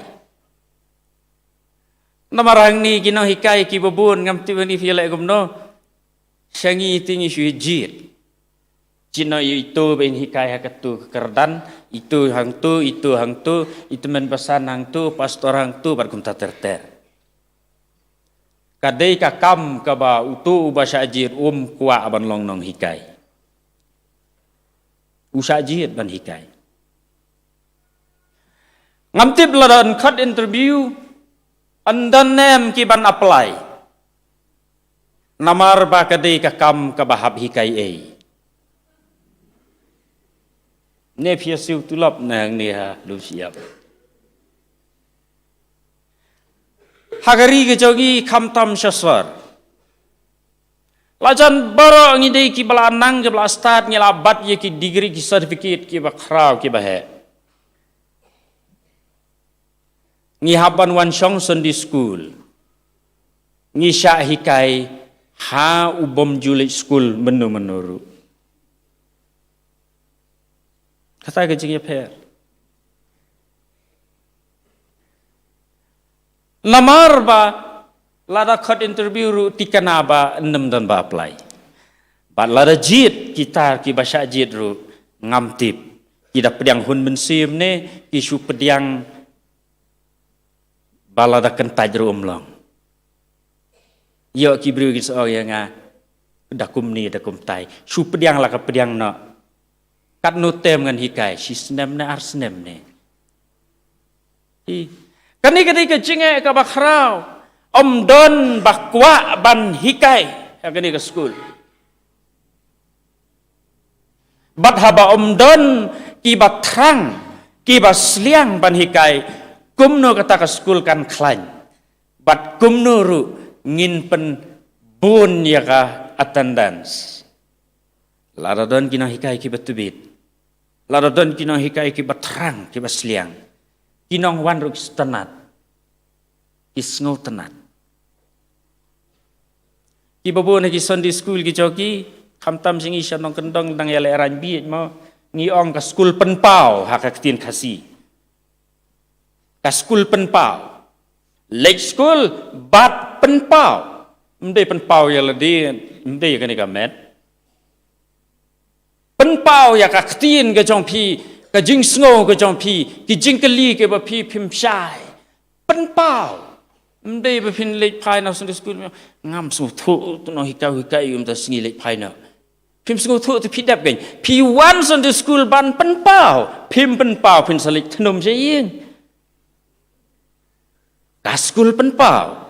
namarang ni kinong hikai ki babun ngam ti ni fiale gumno syangi tingi shui jit Cina itu ben hikai hakatu kerdan itu hang tu itu men pesan hang tu pastor hang tu barkum ta terter kadai ka kam ka ba utu bahasa ajir kwa ban long nong hikai usajir ban hikai ngamtip ladan khat interview andan nem ki ban apply namar ba kadai ka kam ka bahab hikai ei ne phia siu tulap nang ni ha lu siap hagari ke jogi khamtam shaswar lajan baro ngi dei ki bala nang ke bala start ngi labat ye ki degree ki certificate ki ba khrau ki ba he ngi haban wan shong Sunday school ngi sha hikai ha ubom julit school menuru kata ke jing per namar ba lada khat interview ru tikana ba 6 dan ba apply ba lada jit kita ki bahasa jit ru ngamtip kita pediang hun mensim ne ki su pediang balada kentaj ru umlong yo ki bru ki so yang dakum ni dakum tai su pediang la ka pediang no kat notem ngan hikai sisnem ne arsnem ne kani kani ke jinge ka bakrau om don bakwa ban hikai kani ke school bat haba om don ki batrang ki basliang ban hikai kumno kata ke school kan klan bat kumno ru ngin pen bun ya ka attendance laradon kina hikai ki betubit laradon kinong hikai ki batrang ki basliang kinong wan ruk tenat isngau tenat ki babu na ki Sunday school ki joki khamtam singi shanong kendong dang yale ran bi mo ngi ong ka school penpau hakatin khasi ka school penpau lake school bat penpau mde penpau yale di mde ka ni ka met penpau ya ka ktin ke jong pi ka jing sngo ke jong pi ki jing kali ke ba pi phim shai penpau mde ba phin lek phai na Sunday school ngam su thu no hikai ta singi lek phai na phim sngo thu tu pi dap gen pi wan Sunday school ban penpau phim penpau phin salik thnom je yin ka school penpau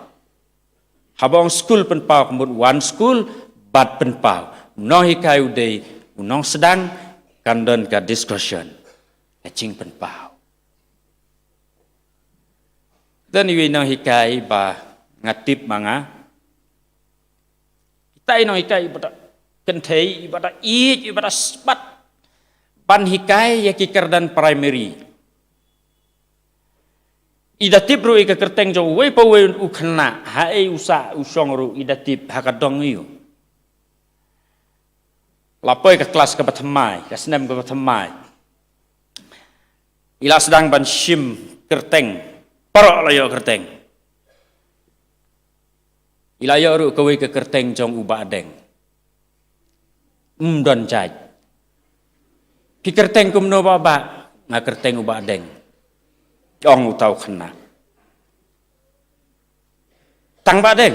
habong school penpau kemud one school bat penpau no hikai udai unong sedang kandon ka discussion kacing penpau. Dan iwi nang hikai ba ngatip manga. Kita nang hikai pada kentai pada pada sepat ban hikai ya kikar dan primary. Idatip ru ika kerteng jong we pa we ukna hae usa usong ru idatip hakadong yu. Lapoi ke kelas ke batamai, ke senam ke batamai. Ila sedang ban shim kerteng, parok layo kerteng. Ila yo ru ke we ke kerteng jong uba adeng. Don jaj. Ki kerteng kumno baba, nga kerteng uba adeng. Ong utau kena. Tang badeng.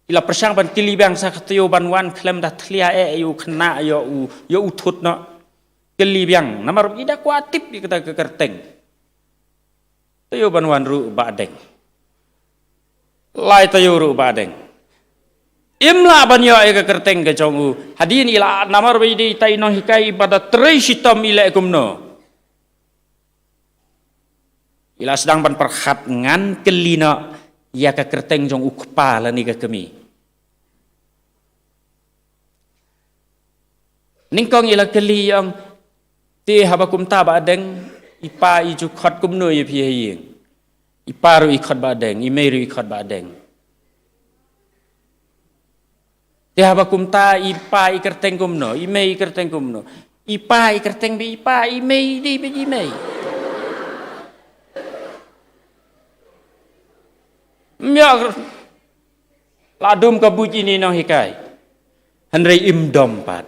Ila persang ban kili bang sa katiyo ban wan klem dah tlia yu kena yo utut no. Kili bang namar ida kuatip di kata ke kerteng. Tayo ban wan ru badeng. Lai tayo ru badeng. Imla banyo ay kerteng ke jongu hadin ila namar bidi tay no hikai pada tresitom ila kumno ila sedang ban perhat ngan kelina ya ke kerteng jong ukpa lani ke kemi ningkong ila keli yang ti habakum ta badeng ipa iju khot kumno ye pi yeng iparu ikhot badeng imeru ikhot badeng dia bakum ta ipa ikerteng kumno, ime ikerteng kumno, ipa ikerteng bi ipa, ime di bi ime. Myak ladum kabuj ini nang hikai, Henry imdom pat.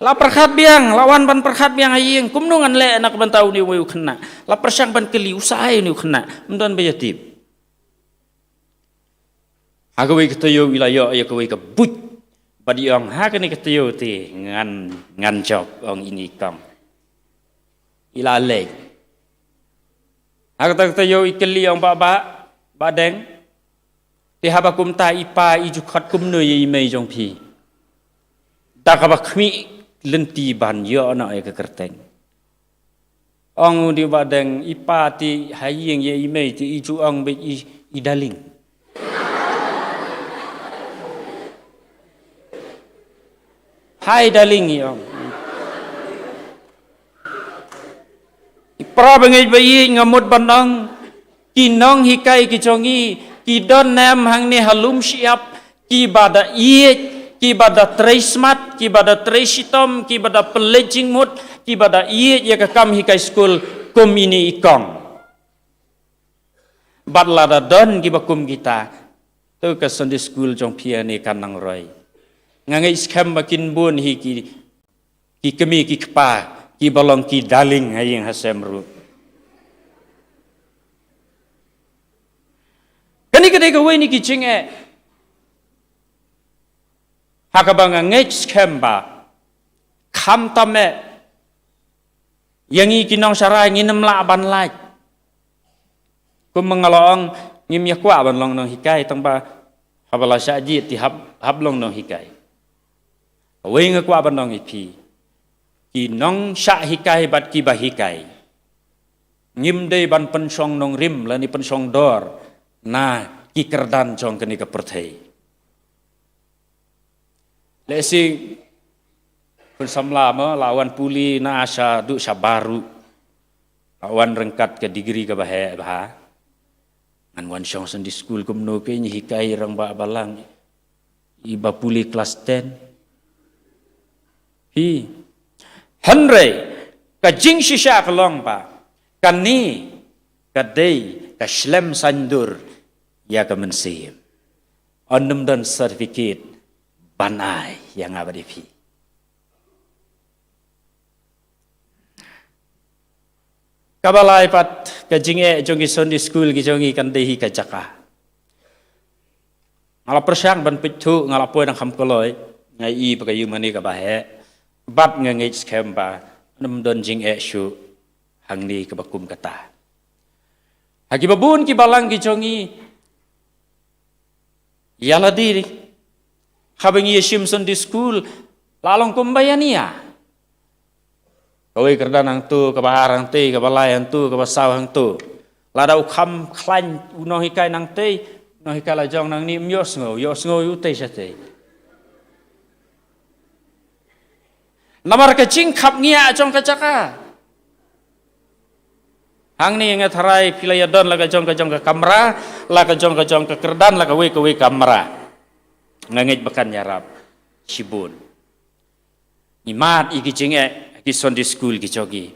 La perhat biang, lawan ban perhat biang aying, kumno ngan le anak bantau ni wayu kena. La persang ban keli usai ni kena, mendon bayatib. Agawai ketayo wilayah ya kawai kebut badi orang hakani ketayo ti ngan job orang ini kam ilalek agak ketayo ikeli orang baba badeng ti habakum ta ipa ijukhat kumno ye imei jong pi ta kabakmi lenti ban yo na ya kerteng ong di badeng ipa ti haying ye imei ti iju ong be idaling Hai daling yang. Ipra bangay bayi ngamut bandang kinong hikai kijongi kidon nam hang ni halum siap ki bada ki bada tresmat ki bada tresitom ki bada pelejing mut ki bada ya kakam hikai school kum ini ikong. Badlada don ki bakum kita tu ke Sunday school jong piani kanang roy. Ngangai skam makin bun hi ki kemi ki kpa ki balong ki daling haying hasemru kani kadai ka weni ki chinge hakabang ngai skam ba kham tame yangi kinong sarai nginem la ban lai kum mengalong ngim yakwa ban long nong hikai tang ba habala saji ti hab long nong hikai Awai ngakwa bandong ipi, ki nong syak hikai bat ki bahikai, ngim day ban pensong nong rim lani pensong dor, na ki kerdan jong keni kepertai. Lesi pensamla ma lawan puli na asa du sabaru, lawan rengkat ke digri ke bah, ngan wan syong sendi school kumno ke hikai rang ba balang, iba puli kelas 10. Hi Henry kajing shisha kelong pa kani kadai kaslem sandur ya kemensim onum dan sertifikat banai yang abadi pi kabalai pat kajing jongi Sunday school jongi kandehi kajaka ngala persang ban pitu ngala poy nang hamkoloi ngai pagayu mani kabahe bat ngai skemba num don jing shu hangni kebakum kata hagi babun ki balang ki jongi yaladi habangi Sunday school lalong kumbayania. Kawai kerdan hang tu, kabahar hang te, kabalai hang tu, kabasau hang tu. Lada ukam klan unohikai nang te, unohikai lajong nang ni yos ngo yu te syate. Namar kecing kap ngia jong kacaka. Hang ni ingat harai pilayadon la kajong ke kamera, la kajong ke kerdan la kawe kamera. Ngangit bakan yarap sibun. Imat iki jinge ki Sunday school ki jogi.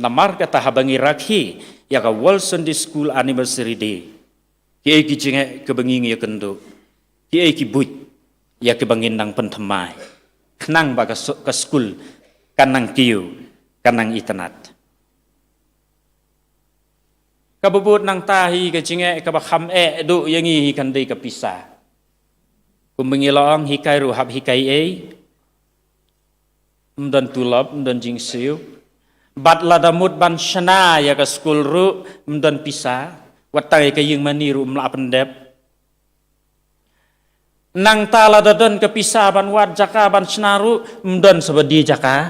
Namar kata habangi rakhi ya ka World Sunday School Anniversary Day. Ki iki jinge kebengi ya kendo. Ki iki buit ya kebangin nang pentemai. Kenang baga ke school kanang kiu kanang itanat. Kabubut nang tahi ke jinge ka bakham du yangi hikandai ka pisah. Kumbengilong hikai ruhab hikai mdan tulab mdan jingsiu bat ladamut ban shana ya ka school ru mdan pisah watai ka ying maniru mla pendep nang tala dadon ke pisah ban wat jaka ban senaru mdan sebedi jaka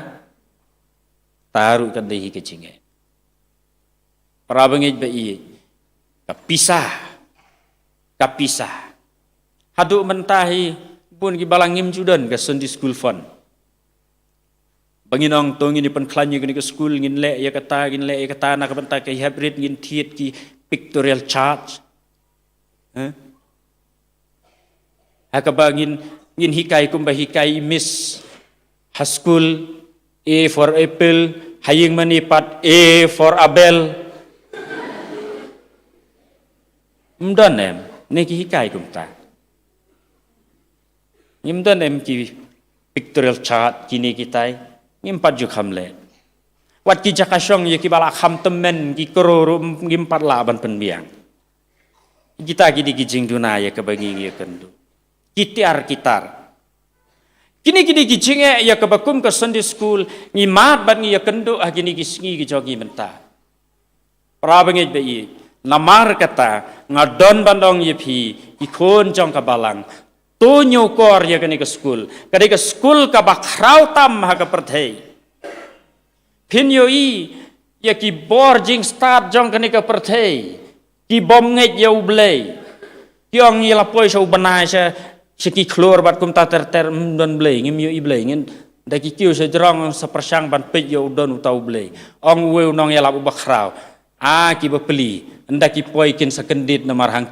taru kan dehi ke jinge para bengit bai kapisah haduk mentahi pun ki balangim judan ke Sunday school fund banginong tong ini pen klanyi ke school ngin le ya kata nak bentai ke hybrid ngin thiet ki pictorial chart hakabangin ngin hikai kumba hikai miss high school A for apple haying manipat A for abel mdan em neki hikai kumta ngimdan em ki pictorial chart kini kitai ngimpat ju khamle wat ki jakashong ye ki bala kham temen ki kororo ngimpat la ban penbiang kita gidi gijing duna ya kebangi ye kendu kitar kini gijing ya kebakum ke Sunday school ngimat ban ye kendu agini gisngi ki jogi menta prabangi bei namar kata ngadon bandong ye phi ikon jong kabalang tu nyukor ya ke school ka bakrau tam ha ka perthei phin yoi ya ki boarding start jong ke perthei ki bom ngai ya ublei kyong ya lapoi so banai sa ki klor bat kum ta ter don blei ngim yo iblei ngin da ki kiu se jrong sa persang ban pe yo don utau blei ong we nong ya lap bakrau ki bepeli ndaki poi kin sakendit namar hang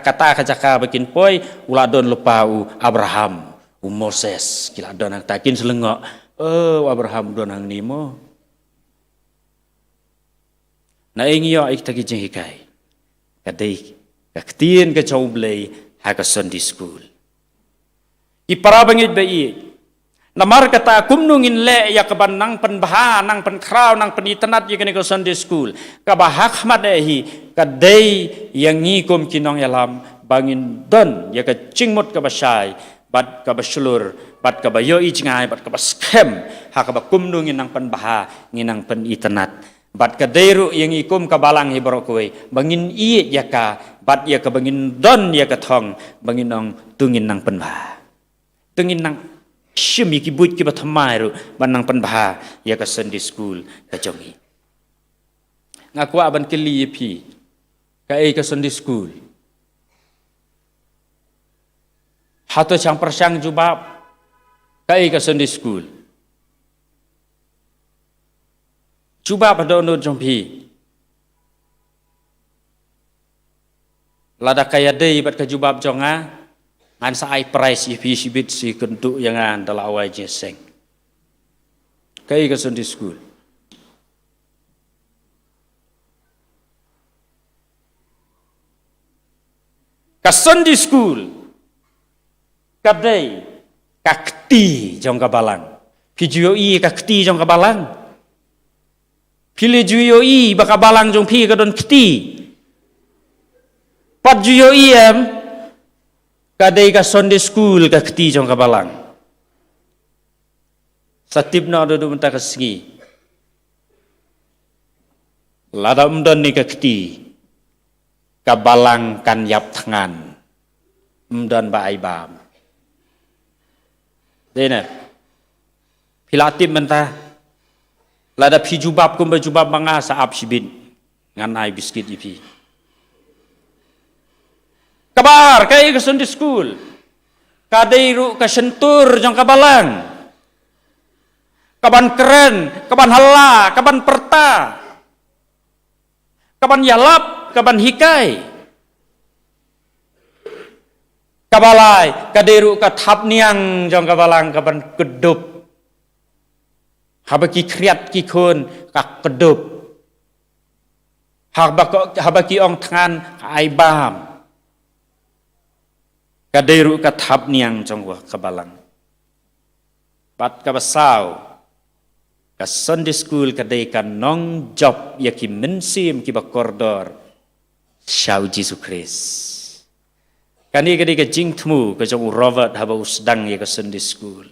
kata kacaka bakin poi uladon lepau Abraham Moses kila don hang takin selengok Abraham don hang nimo na ingyo ik taki jing hikai kadai kaktien ke chaublei ha ka Sunday school ki parabangit bai namar kata kumnungin le ya kaban nang penbaha nang penkrau nang penitanat ya kene ke Sunday school kabahak madehi kadai yang ngikum kinong yalam bangin don ya ke cingmut ka basai bat ka baslur bat ka bayo ijngai bat ka baskem ha ka kumnungin nang penbaha nginang penitanat bat ka dairu yang ngikum ka balang hibrokoi bangin i ya ka bat ya ka bangin don ya ka thong bangin nong tungin nang penbaha tungin nang Syumi ki buit ki bathamai ru banang penbaha ya ka Sunday school ka jongi ngaku aban kili pi ka ka Sunday school hato chang persang jubab ka Sunday school jubab do no jompi lada kaya dei bat ka jubab jonga ngan sa ai price if sibit si kentuk yang an dala awai jeseng kai ka Sunday school ka Sunday school kadai kakti jong ka balang pijuyo i kakti jong ka balang pile juyo i baka balang jong pi ka don kti pat juyo i em kadai ka Sunday school ka kti jong ka balang satip na do menta ka singi lada umdan ni ka kti ka balang kan yap tangan umdan ba ai bam dena Pilatip mentah. Lada pi jubab kum bajubab manga saap sibin. Nganai biskit ipi. Kabar kai ke Sunday school. Kadai ru ke sentur jang kabalang. Kaban keren, kaban hala, kaban perta. Kaban yalap, kaban hikai. Kabalai, kaderu kathap niang jang kabalang kaban kedup. Habaki kriat ki kun kak kedup. Habaki ong tangan ai bam. Kaderu kathap niang jang kabalang. Bat kabasau. Ka Sunday school kadai kan nong job yaki mensim ki bakordor. Syau Jesu Kris. Kani kadai ka jing temu ka jong Robert haba usdang ya ka Sunday school.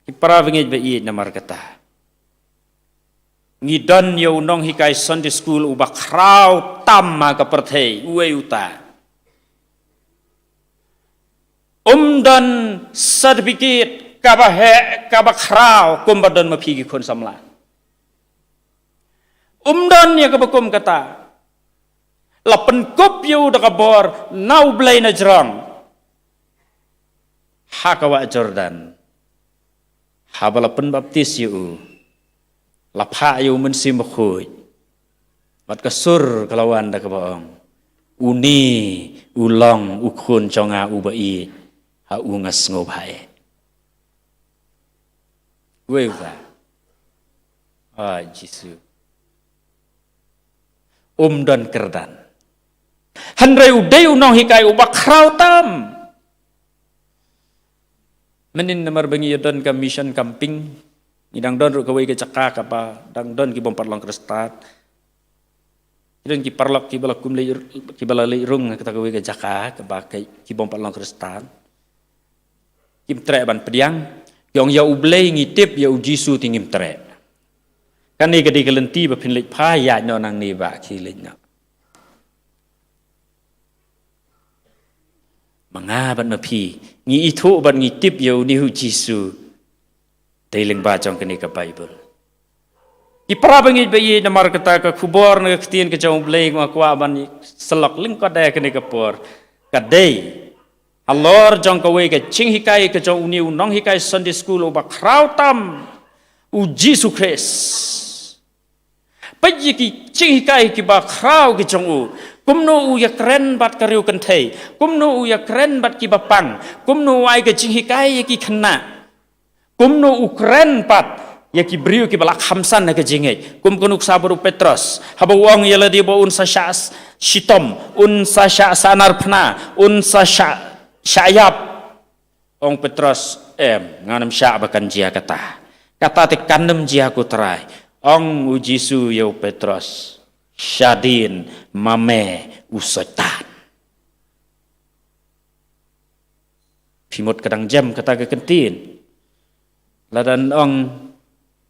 Ipara bengit ba i namar kata. Ngidon yo nong hikai Sunday school uba krau tamma ka perthei uwe uta. Dan certificate kaba krau kumbadon mapigi kon samla. Dan ya kabakum kata. Lapen kop yo da kabor nau blay na jrong. Hakawa Jordan. Habalapen baptis yu. Lapha yu mensim bakhuy. Mat kasur kalawan da kabaong. Uni ulong ukun conga ubai. Ha ungas ngobhae. Weva. Jisu. Dan kerdan. Handrai udai unong hikai ubak krau tam. Menin namar bengi yodon ka mission camping. Idang don ru kawai ke cakak apa. Dang don ki bompat long krestat. Idang ki parlak ki balak kumlei ki balalei rung kita kawai ke cakak apa ki bompat long krestat. Kim trek ban pediang. Yang ya ublei ngitip ya ujisu tingim trek. Kan ni kadi kelenti bapin lek paya no nang ni ba ki lek no. Mengabat napi ngi itu ban ngitip ya ni ujisu. Tailing ba jong kini ka Bible. Ki para bangit bayi namar kata ka kubor na ketien ka jong ublei ngakwa ban selok ling ka da kini ka por. Kadai Alor jong kawai ke cing hikai ke jong uniu nong hikai Sunday school uba krautam uji sukres. Paji ki cing hikai ki ba krau ki jong u. Kumno u ya keren bat kariu kentai. Kumno u ya keren bat ki bapang. Kumno ai ke cing hikai ya ki kena. Kumno u keren bat ya ki beriu ki balak hamsan na ke jingai. Kum kunuk sabaru Petros. Haba uang ya ladi ba unsa syas shitom. Unsa syas sanarpna. Unsa syayap ong Petros nganam syak bakan jia kata te kanem jia ku terai ong ujisu yo Petros syadin mame usotan pimut kadang jam kata ke kentin ladan ong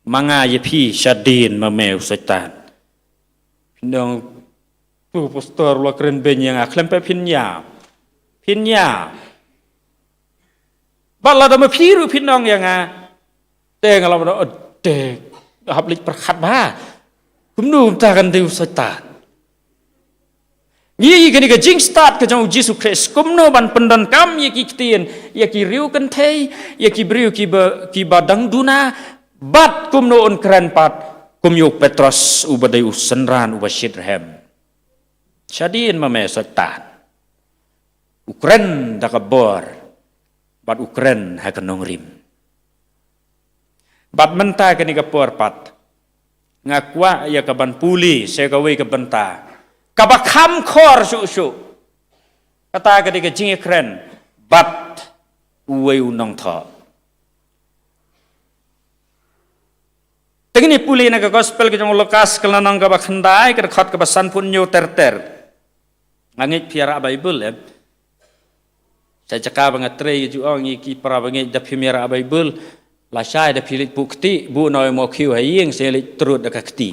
manga ye pi syadin mame usotan pindong pastor lo keren ben yang aklem pe pinya bala da mapiru pinong yang teng alam da de hablik perkhat ba kumnu ta kan deus setan ni gani ga jing start ka jong Jesus Christ kumnu ban pendan kam ye ki kitien ye ki riu kan thei ye ki briu ki badang duna bat kumnu on keren pat kumyu Petros ubadai usenran ubashidrhem syadin mame setan Ukren da kabor bat Ukren ha kanong rim bat menta kani kapor pat ngakwa ya kaban puli se kawai ka benta kabakam khor su kata kani ka jing Ukren bat uwe unong tho tengni puli na ka gospel ka jong lokas kalanang ka bakhandai ka khat ka basan punyo ter ngangit piara Bible saya cakap banget tray ju ong ki para banget da pimera Bible la syai da pilit bukti bu noi mo kiu haying saya lit terut da kakti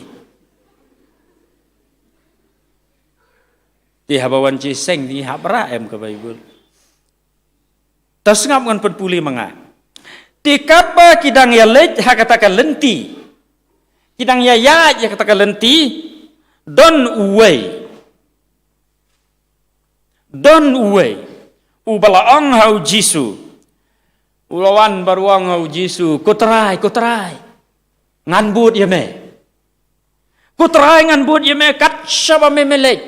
ti habawan ci seng ni habra em ka Bible tas ngap ngan pen puli manga Tikapa kidang ya lej hakatakan lenti. Kidang ya katakan lenti. Don't away. Don't away. Ubala ang hau Jisu. Ulawan baruang hau Jisu. Kutrai. Nganbut ya me. Kutrai nganbut ya me. Kat syaba me melej.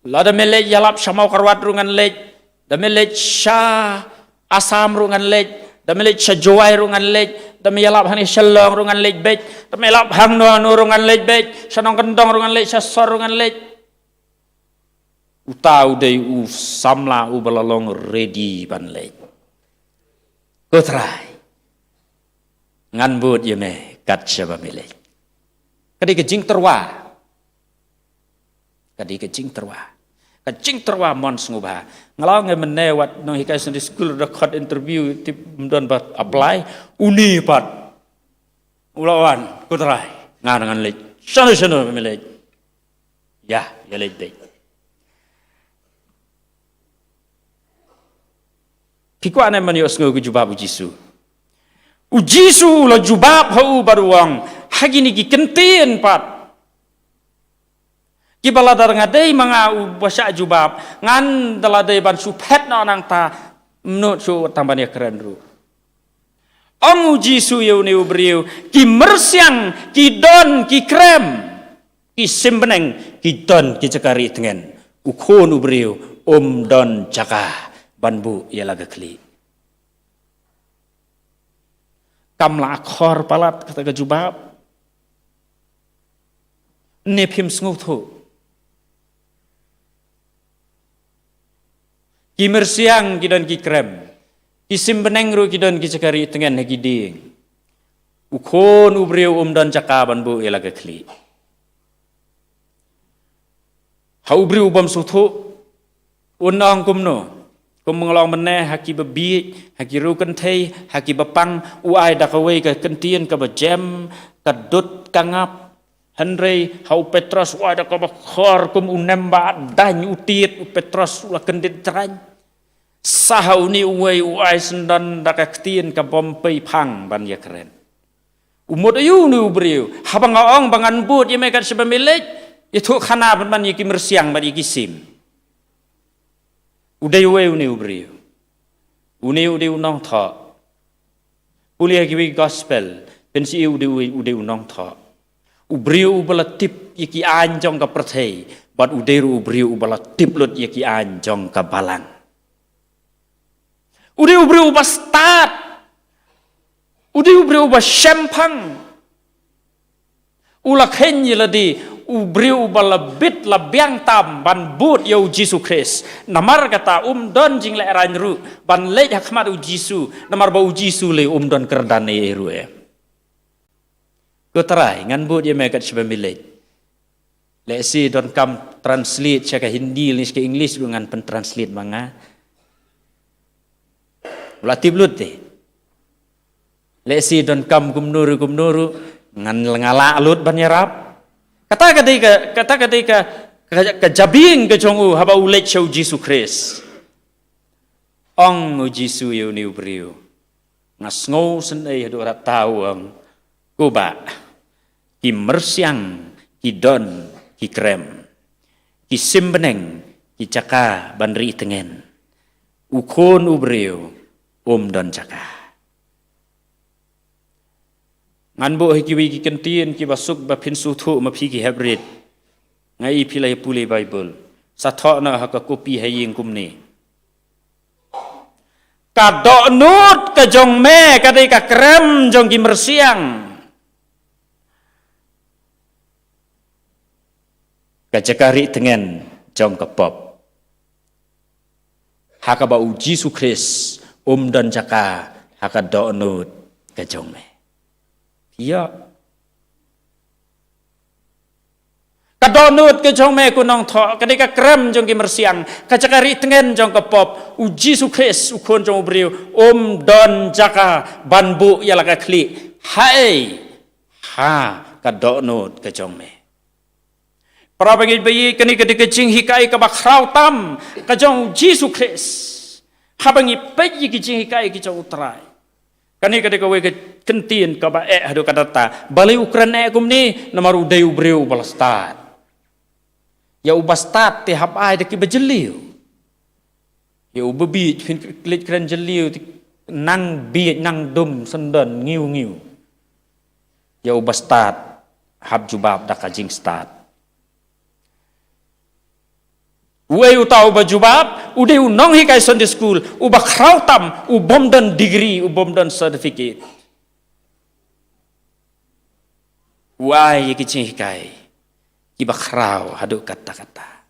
Lada melej yalap syamau karwat rungan lej. Da melej syah asam rungan lej. Da melej syah joai rungan lej. Da yalap hani syalong rungan lej bej. Da yalap hang no rungan lej bej. Syanong kendong rungan lej. Syah sor rungan lej. Utau day samla balalong ready ban lej. Kutrai. Nganbut ya me. Kat syaba me lej. Kadi kejing terwa. Kejing terwa mons ngubah. Ngalau ngai menewat nong hikai Sunday school record interview tip mendon bat apply uni pat. Ulawan kutrai ngan lej. Sana me lej. Ya lej dei. Pikwa na manios ngo jubab ujisu. Ujisu lo jubab hau baruang hagini ki kentien pat. Ki baladar ngadei manga ubasa jubab ngan daladei ban supet na nang ta menut su tambania keren ru. Ong ujisu yau ne ubriu ki mersiang ki don ki krem ki simbeneng ki don ki cakari tengen ukon ubriu don cakah banbu ia laga kli. Kamla akhor palat kata ke jubab. Nepim senguthu. Ki mersiang kidan ki krem. Ki simbeneng ru kidan ki cakari tengen hagi ding. Ukon ubriu dan caka banbu ia laga kli. Ha ubriu bam suthu. Unang kumno. Mengelong meneh haki bebi, haki rukan tei, haki bepang, uai dakawai ke kentien ke bejem, ke dut kangap, Henry, hau Petrus, uai dakawai kum unemba dany utiet, Petrus ulah kendit terany. Sahau ni uai sendan dakaketien ke bompei pang ban ya keren. Umut ayu ni ubriu, habang aong bangan but ya mekat sebamilik, itu khana ban yaki mersiang ban yaki sim. Udai uni ubriu. Uni unong tha. Ulia kiwi gospel. Pensi udai unong tha. Ubriu ubala tip yaki anjong ka perthei. Bat udairu ubriu ubala tip lut yaki anjong ka balang. Udai ubriu ubah start. Udai ubriu ubah syempang. Ulak henyi ladi. Ubriu balabit labiang tam ban but yau Jisu Kris. Namar kata don jing le eran ru ban le hakmat u Jisu. Namar bau Jisu le don kerdane eru e. Kutrai ngan but ye mekat sebamilet. Le si don kam translate caka Hindi ni ke English dengan pen translate manga. Ulatib lut te. Le si don kam kumnuru ngan ngala lut ban yarap. Kata ketika kejabing kejongu haba ulet show Jisu Kris. Ong Jisu yu ni ubriu. Ngas ngau senai hadu rat tahu ang kuba. Ki mersiang, ki don, ki krem. Ki simbeneng, ki caka banri tengen. Ukon ubriu, don caka. Ngan bo hikiwi ki kentien ki basuk ba pinsu thu ma phi ki hebrit ngai pilai puli bible sa tho na ha ka kopi haying kumni ka do nut ka jong me ka dei ka krem jong ki mersiang ka cakari tengen jong ka pop ha ka ba uji Jisu Kris dan caka ha ka do nut ka jong me. Ya. Kadonut ke jong me kunong tho kadika krem jong ki mersiang kacakari tengen jong ke pop uji Kris ukon jong ubriu don jaka banbu ya laka kli hai ha kadonut ke jong me para bagi bayi kani kadika jing hikai ka bakrau tam ka jong Jisu Kris habangi peji ki jing hikai ki jong utrai Kani kadeka we ke kentien ka ba hadu kadata. Bali Ukraina kum ni namaru deu breu balastat. Ya ubastat te hap ai de ki bajeliu. Ya ubebi fin klit kren jeliu nang bi nang dum sendan ngiu. Ya ubastat hab jubab da kajing stat. Uai utau bajubab, udah unong hikai Sunday school, ubah krautam, ubom dan degree, ubom dan certificate. Uai kicing hikai, iba krau haduk kata-kata.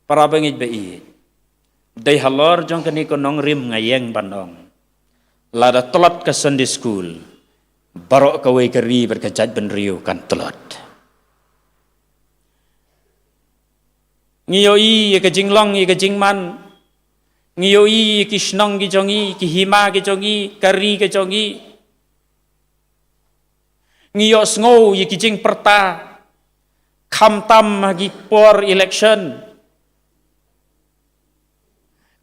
Para bangit bait, day halor jong kani konong rim ngayeng bandong. Lada telat ke Sunday school, barok kawai keri berkejat benriu kan telat. Ngiyoi ke jinglong ke jingman, ngiyoi ke snong ke jongi, ke hima ke jongi, kari ke jongi, ngiyos ngo ke jing perta, kamtam lagi por election,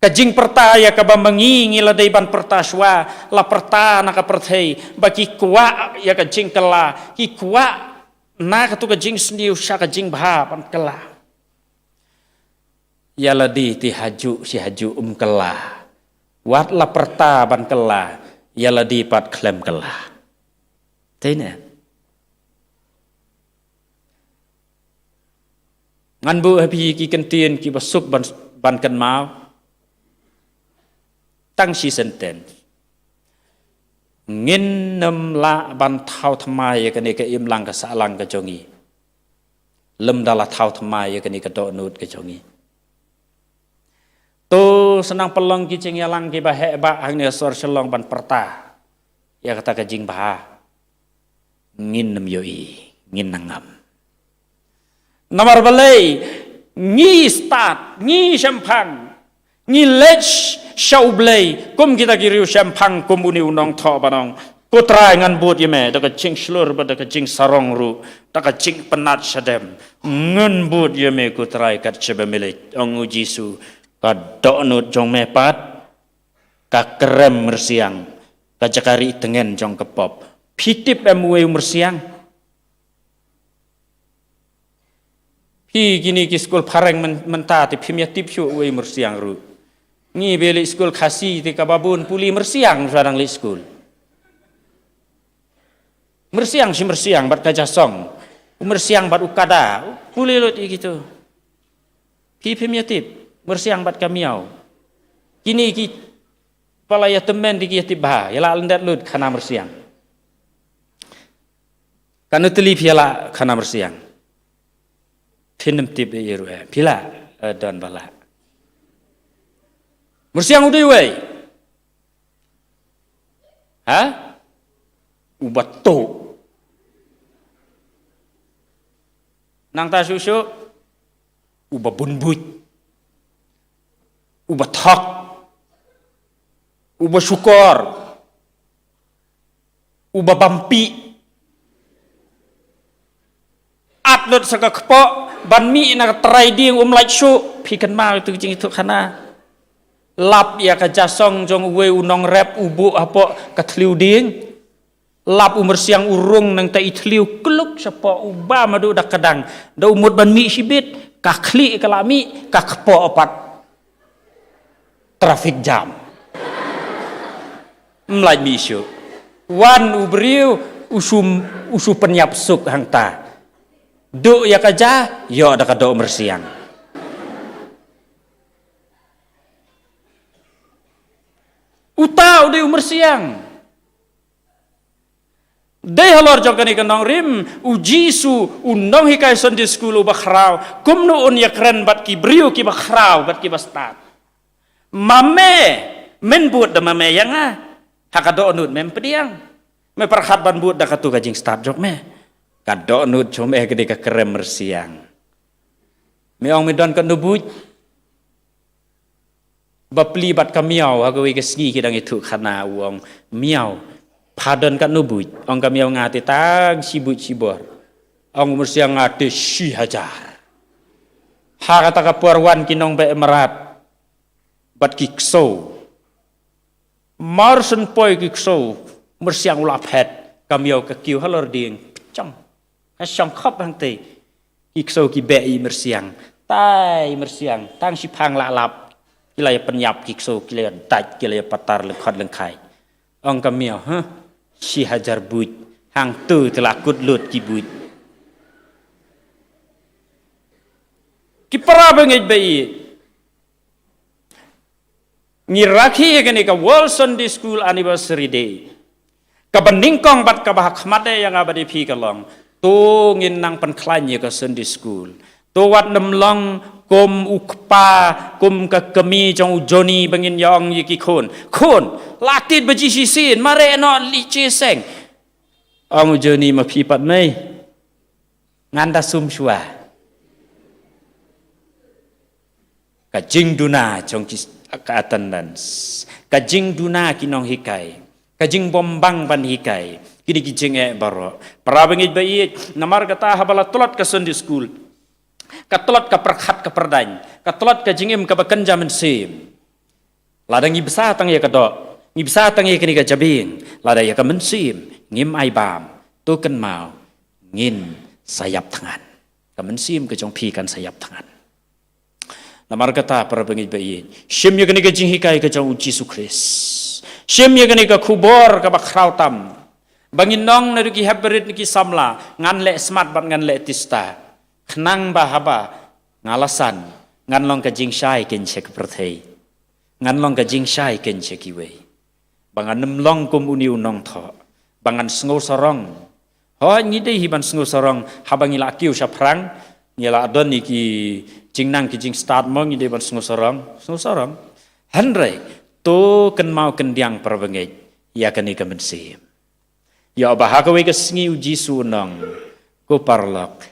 ke jing perta ya ke bambangi ngiladai ban perta shwa, la perta naka pertai, bagi kuat ya ke jing kela, ki kuat na ke tu ke jing sendiu sya ke jing bah ban kela. Ya ladi ti haju si haju kelah. Wat la perta ban kelah. Ya ladi pat klem kelah. Tine. Ngan bu habi ki kentien ki basuk ban kan mau. Tang si senten. Ngin nem la ban thau thamai ka ni ka im lang ka sa lang ka jongi. Lem dala thau thamai ka ni ka do nut ka jongi. Tu senang pelong kicing yalang ki bahek ba hangnya sor selong ban perta. Ya kata kajing bah. Ngin nem yoi, ngin nangam. Nomor balai ngi start, ngi champang, ngi lech shau blai, kum kita kiriu champang kum uni unong tho banong. Kutrai ngan bud yeme, da kajing slur ba da kajing sarong ru, da kajing penat sadem. Ngan bud yeme kutrai kat sebemilit ong Jisu. Kadok nut jong mepat, ka kerem mersiang, ka jakari tengen jong kepop, pitip emwe mersiang. Pi gini ki skul pareng mentati pimya tip syu we mersiang ru. Ngi beli skul kasih ti kababun puli mersiang sarang li skul. Mersiang si mersiang bat kajasong, mersiang bat ukada, puli lut gitu. Pi pimya tip. Mersiang bat kamiau. Kini ki palaya temen di kiatib bah, yala lendat lut kana mersiang. Kanu telip yala kana mersiang. Pinem tip iru pila dan bala. Mersiang udah wei. Ha? Ubat to. Nang ta susu uba bunbut. Ubah hak, ubah syukur, ubah bampi, atlet segak kepok, ban mi nak terai dia like show, pikan mal itu jing itu kana, lap ya kajasong jong we unong rap ubu apa katliu ding, lap umur siang urung nang ta itliu keluk siapa ubah madu dak kadang, da umur ban mi sibit, kakli kalami, kakepok opat. Traffic jam. Mlai misu. Wan ubriu usu penyap suk hang ta. Do ya kaja, yo ada kado mersiang. Utau de mersiang. Dei halor jokani kanong rim ujisu unong hikai Sunday school bakrau. Kumno un yakren bat ki briu ki bakrau bat ki bastat. Mame menbut da mame yang hakado onut mem pediang me perhat ban but da katu kajing start jok me kado onut come gede ka kerem mersiang me ong medon kan nubut bapli bat kamiau agawe kesgi kidang itu khana uang miau padon kan nubut ong kamiau ngati tag sibut sibor ong mersiang ngati si hajar hakata ka puarwan kinong be merat bat kikso Marsen poi kikso mersiang ulah pet kamiau ke kiu halor ding cong hasong khop hang te kikso ki bei mersiang tai mersiang tang si phang la lap kilai penyap kikso kilai daj kilai patar lengkot lengkai ong kamiau si hajar buit hang tu telakut lut ki buit ki para bengej bei ngiraki gani ka World Sunday School Anniversary Day kabaningkong bat kabah khmate yang abadi phi kalong tu ngin nang pan klanye ka Sunday School tu wat nemlong kum ukpa kum ka kemi jong ujoni bangin yong yiki khon latit baji sisin mare no li cheseng ong ujoni ma phi pat mai nganda sum shua ka jing duna jong ka attendance kajing duna kinong hikai kajing bombang ban hikai kini kijing baro para bengit bai namar kata habala tulat ka Sunday School ka tulat ka perkhat ka perdany ka tulat ka jingim ka bakenja men sim ladang ibsa tang ya kadok ibsa tang ya kini ka jabing lada ya ka men sim ngim ai bam tu kan mau ngin sayap tangan ka men sim ka jong pi kan sayap tangan namar kata para bengit bai shim ya gani ka jing hikai ka jong Jesus Christ shim ya gani ka khubor ka bakrautam bangin nong na ki habrit ki samla ngan le smart ban ngan le tista khnang bahaba ngalasan ngan long ka jing shai ken chek prathei ngan long ka jing shai ken chek iwe bangan nem long kum uni unong tho bangan sngo sarong ho ni dei hiban sngo sarong habangila kiu sha prang nyala adon ni ki jingnang ki jing start mong ni deban sngo sarong hanre to ken mau kendiang perbengai ya kan ni kemensi ya bahaka we ke sngi uji sunong ko parlok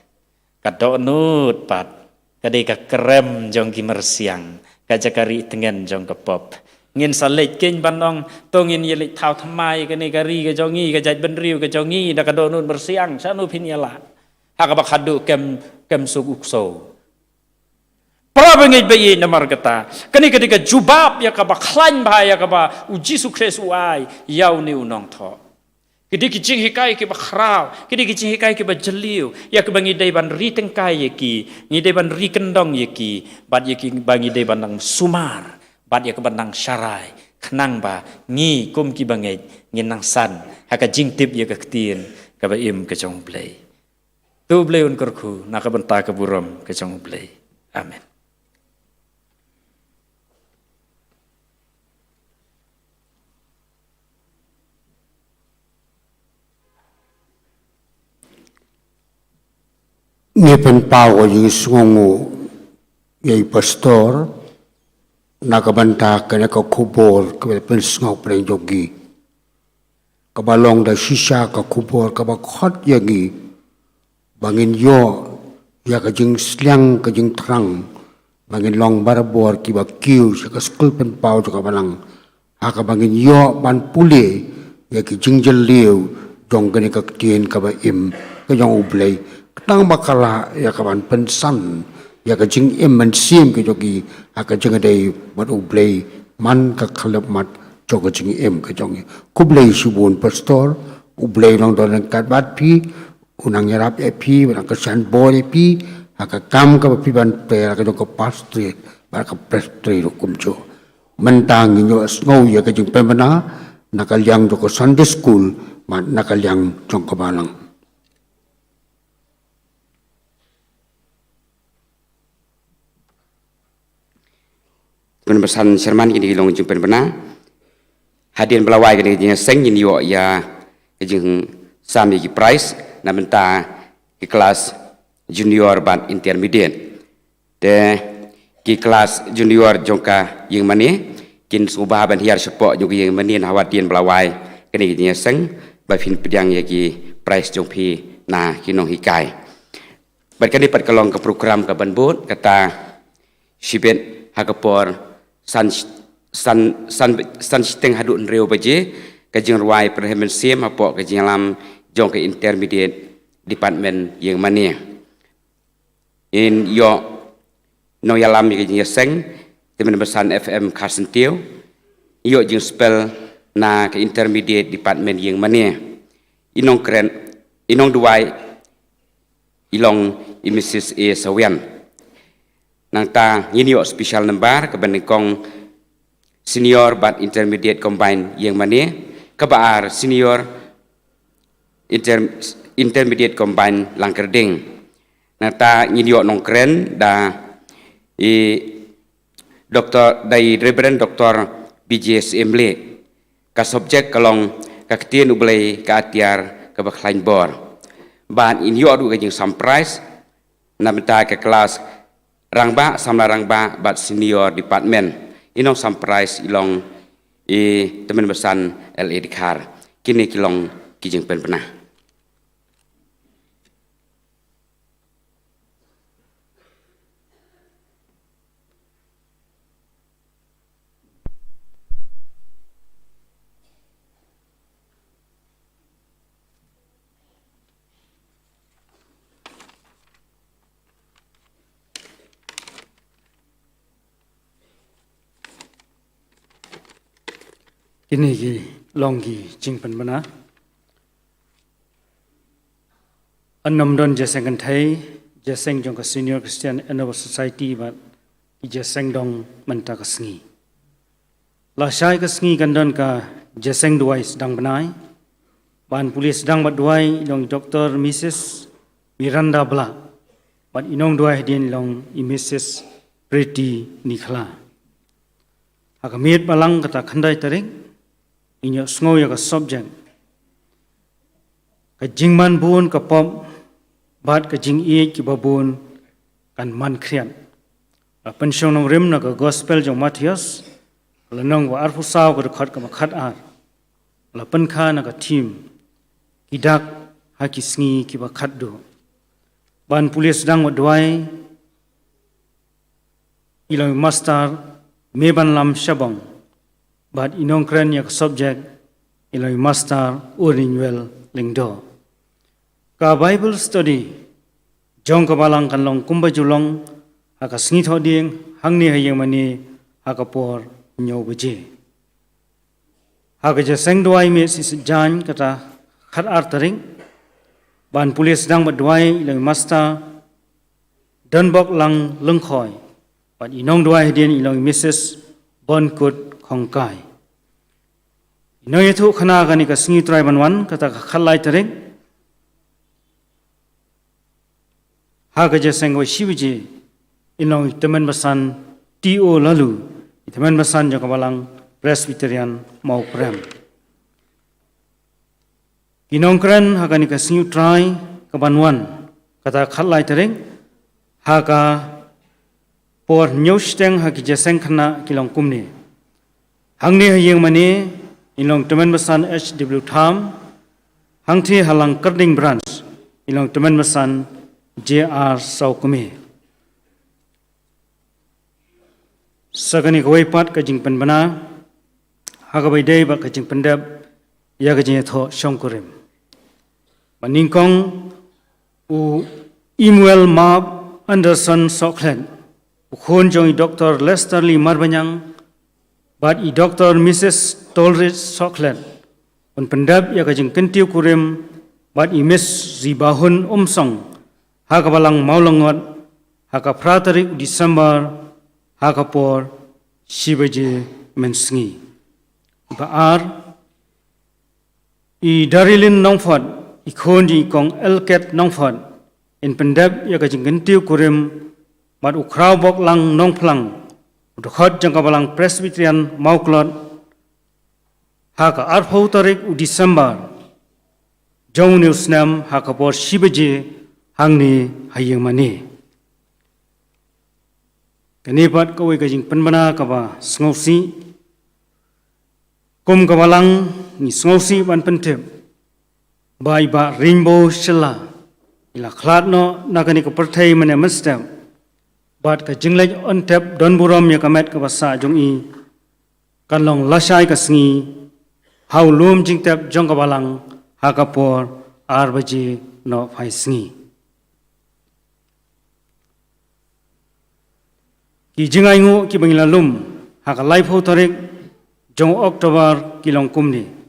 kadok nut pat kadai ka krem jong ki mersiang kajakari tengen jong ke pop ngin salet ken banong to ngin yelit thau thamai ka ni kari ka jongi ka jaj benriu ka jongi da kadok nut mersiang sanu pinyala hakabak hadu kem sugukso para bengit bayi namar kata kani ketika jubab ya kaba klan bahaya kaba uji sukses uai yau ni unong tho kedi kicing hikai ke bakhrau kedi kicing hikai ke bajeliu ya ke bangi dai ban ri tengkai yeki ni dai ban ri kendong yeki bat yeki bangi dai ban sumar bat ya ke bandang syarai khnang ba ngi kum ki bangai ngin nang san haka jingtip ya ke ketin ka ba im ke jong play tu play un kerku nak benta ke buram ke jong play amen. Ni penpawa yung sungu yung pastor nakabanta ka nakakubor ka pensungaw pa rin yogi kabalong da sisya kakubor kabakot yagi bangin yo ya kajing sliang kajing terang bangin long barabor kiba kiu sa kaskul penpawa sa kabalang haka bangin yo ban puli ya kajing jeliw jong gani kaktien kaba im kajong ublay Ketang bakala ya kawan pensan ya kajing iman sim ke jogi akajing adai mat ublay man ka khalap mat joga jing ke jongi kublay subun pastor ublay long don kat bat pi unang yarap pi unang kesan boy pi akakam ka pi ban pe ka jong ka pastri ba ka pastri kum jo mentang nyo snow ya kajing pemana nakalyang joko Sunday School mat nakalyang jong kabalang Pesan serman ini long jumpen pernah hadian belawai kini jeng seng ini yo ya jeng sami ki price na benta ki kelas junior ban intermediate de ki kelas junior jongka yang mani kin subah ban hiar support juga yang mani na hadian belawai kini jeng seng ba fin pedang ya ki price jong pi na kinong hikai berkali pat kalong ke program ke banbut kata sibet hakapor san steng hadu nreu baje kajing ruai perhemen sim apok kajing lam jong ke intermediate department yang mania in yo no yalam kajing seng temen besan FM Carson Teo yo jing spell na ke intermediate department yang mana inong keren inong duai ilong Mrs. A Sawian nang ta yinyo special number ke benekong senior but intermediate combine yang mana kebaar senior intermediate combine langkerding nang ta yinyo nong keren da Dr. dari Reverend Dr. BJS Emle ka subjek kalong ka ketien ublay ka atiar ka baklain bor ban in yo adu gajing surprise na benta ke kelas rangba samla rangba bat senior department inong surprise ilong teman besan LA Dikar kini kilong kijing pen pernah Kini ki longgi jingpen bana. Annam don jaseng kan thai jaseng jong ka Senior Christian Endeavor Society bat jaseng dong menta ka sngi. La shai ka sngi kan don ka jaseng duai sedang benai. Ban polis sedang bat duai dong Dr. Mrs. Miranda Bla. Bat inong duai din long Mrs. Pretty Nikla. Akamit balang kata khandai taring inyo sngow ya ka subject ka jingman bun ka pom bat ka jing e ki babun kan man krian a pension nong rim na ka gospel jong Matthias la nong wa arfu saw ka khat ka khat ar la pen kha na ka team kidak ha ki sngi ki ba khat do ban pulis dang wa dwai iloi master meban lam shabang but inong kren yak subject iloi master urinwell lingdo ka Bible study jong ka balang kan long kumba julong aka sngi thoding hangni hayeng mani aka por nyo beje aka je seng duai me si jan kata khat ar taring ban pulis dang bat duai iloi master dan bok lang lengkhoi but inong duai din iloi Mrs. Bonkut Khongkai. Ino itu khana gani ka sngi trai banwan kata khalai taring. Ha ga jaseng wa shibiji ino teman basan TO lalu teman basan jaka balang Presbyterian mau prem. Inong kren ha gani ka sngi trai ka banwan kata khalai taring ha ka por nyosteng ha ki jaseng khana kilong kumni. Hangni hayeng mani ilong teman besan HW Tham hangthi halang Kerding branch ilong teman besan JR Saukumi sagani kawai pat ka jingpen bana hagabai dei ba ka jingpen dab ya ka jing tho shongkurim maningkong u Imuel Mab Anderson Soklen ukhon jong Dr. Lester Lee Marbanyang but i Dr. Mrs. Tolridge Soklen un pendap ya kajing kentiu kurim but i Miss Zibahun Umsong haka balang maulangot haka pratarik Desember haka por shibaji mensngi baar i Darilin Nongfot i khondi kong Elket Nongfot in pendap ya kajing kentiu kurim but ukraw bok lang nongplang Udhot jangka balang Presbyterian Mauklot haka arpau tarik u Desember jong neusnam haka por shibaji hangni hayeng mani kanipat kawai kajing penbana kaba sngosi kum kabalang ni sngosi ban pentep bai ba rainbow shela ila khlatno nakani ka perthai mane mastam bat ka jinglej on tap don buram ya kamet ka basa jong i kanlong lasai ka sngi how lum jing tap jong ka balang ha ka por arbaji no phai sngi ki jingai ngu ki bangila lum ha ka lai phau tarik jong Oktober kilong kumni.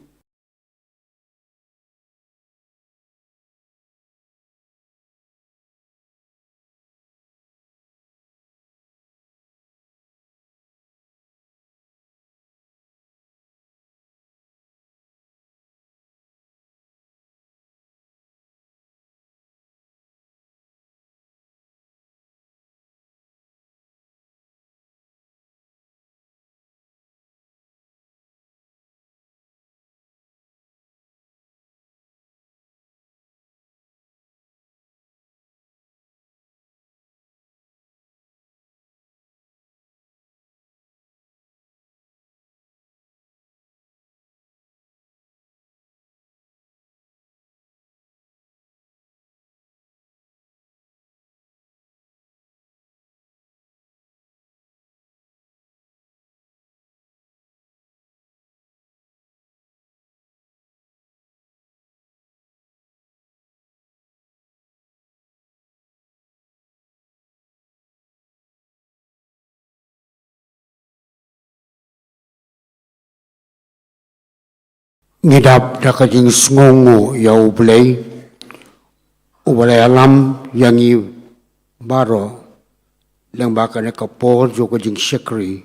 Ngidap da kajing sngongo ya ublay alam yang i baro lang baka na kapor jo kajing sekri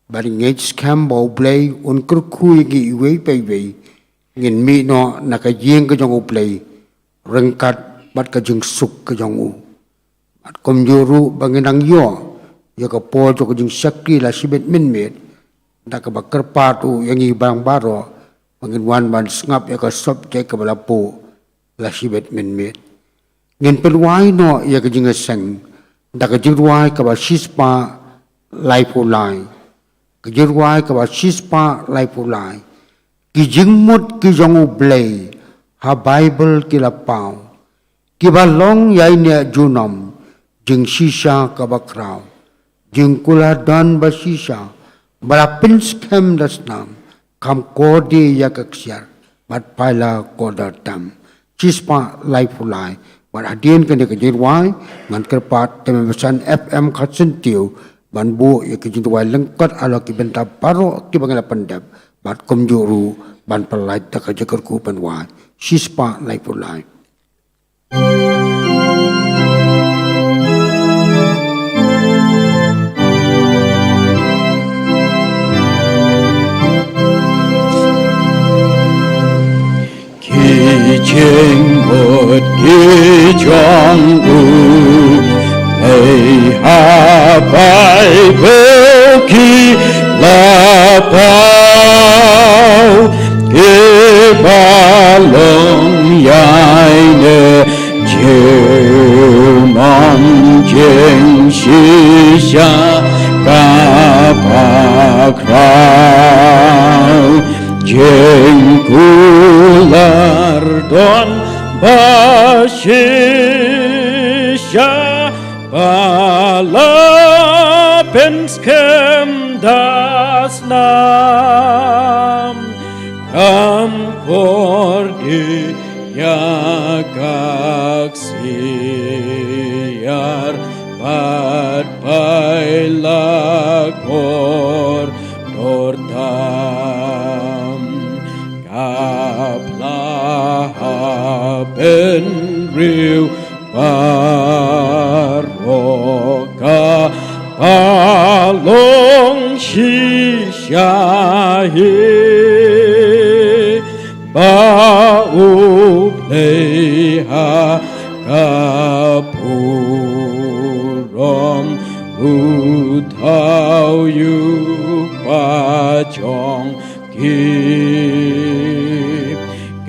bari ngej scam ba ublay un kurku gi iwe paiwe ngin mi no nakajing kajong ublay rengkat bat kajing suk kajong u at komjuru banginang yo ya kapor jo kajing sekri la sibet minmet da ka bakar patu yang i bang baro Mungkin wan ban sengap ya ka subjek ke balapo la sibet minmet. Ngin perwai no ya ka jinga seng. Da ka jirwai ka ba shispa lai pulai. Ka jirwai ka ba shispa lai pulai. Ki jingmut ki jongu blay. Ha Bible ki la pau. Ki ba long yai ne junom. Jing shisha ka ba kraw. Jing kula dan ba shisha. Bala pinskem das nam. Kam kodi ya kaksiar, bat pala kodar tam. Cispa lai fulai, bat hadien kene kejirwai, ngan kerpat tememesan FM katsentiu, ban bu ya kejirwai lengkot ala ki benta paro ki bangala pendap, bat komjuru ban pelai tak kejekerku penwai. Cispa lai fulai. Chinh một kỳ trong u Hãy hạ bài vô kỳ là bao Kê ba lòng dài nè chiều mong trên xì xa ca bạc rao Jeng kular don bashisha bala penskem das nam kam kordi yagak siar bad baila kor tortam kaplah ben riu baroka palong shishahi bau pleha kapurom utau yu pachong ki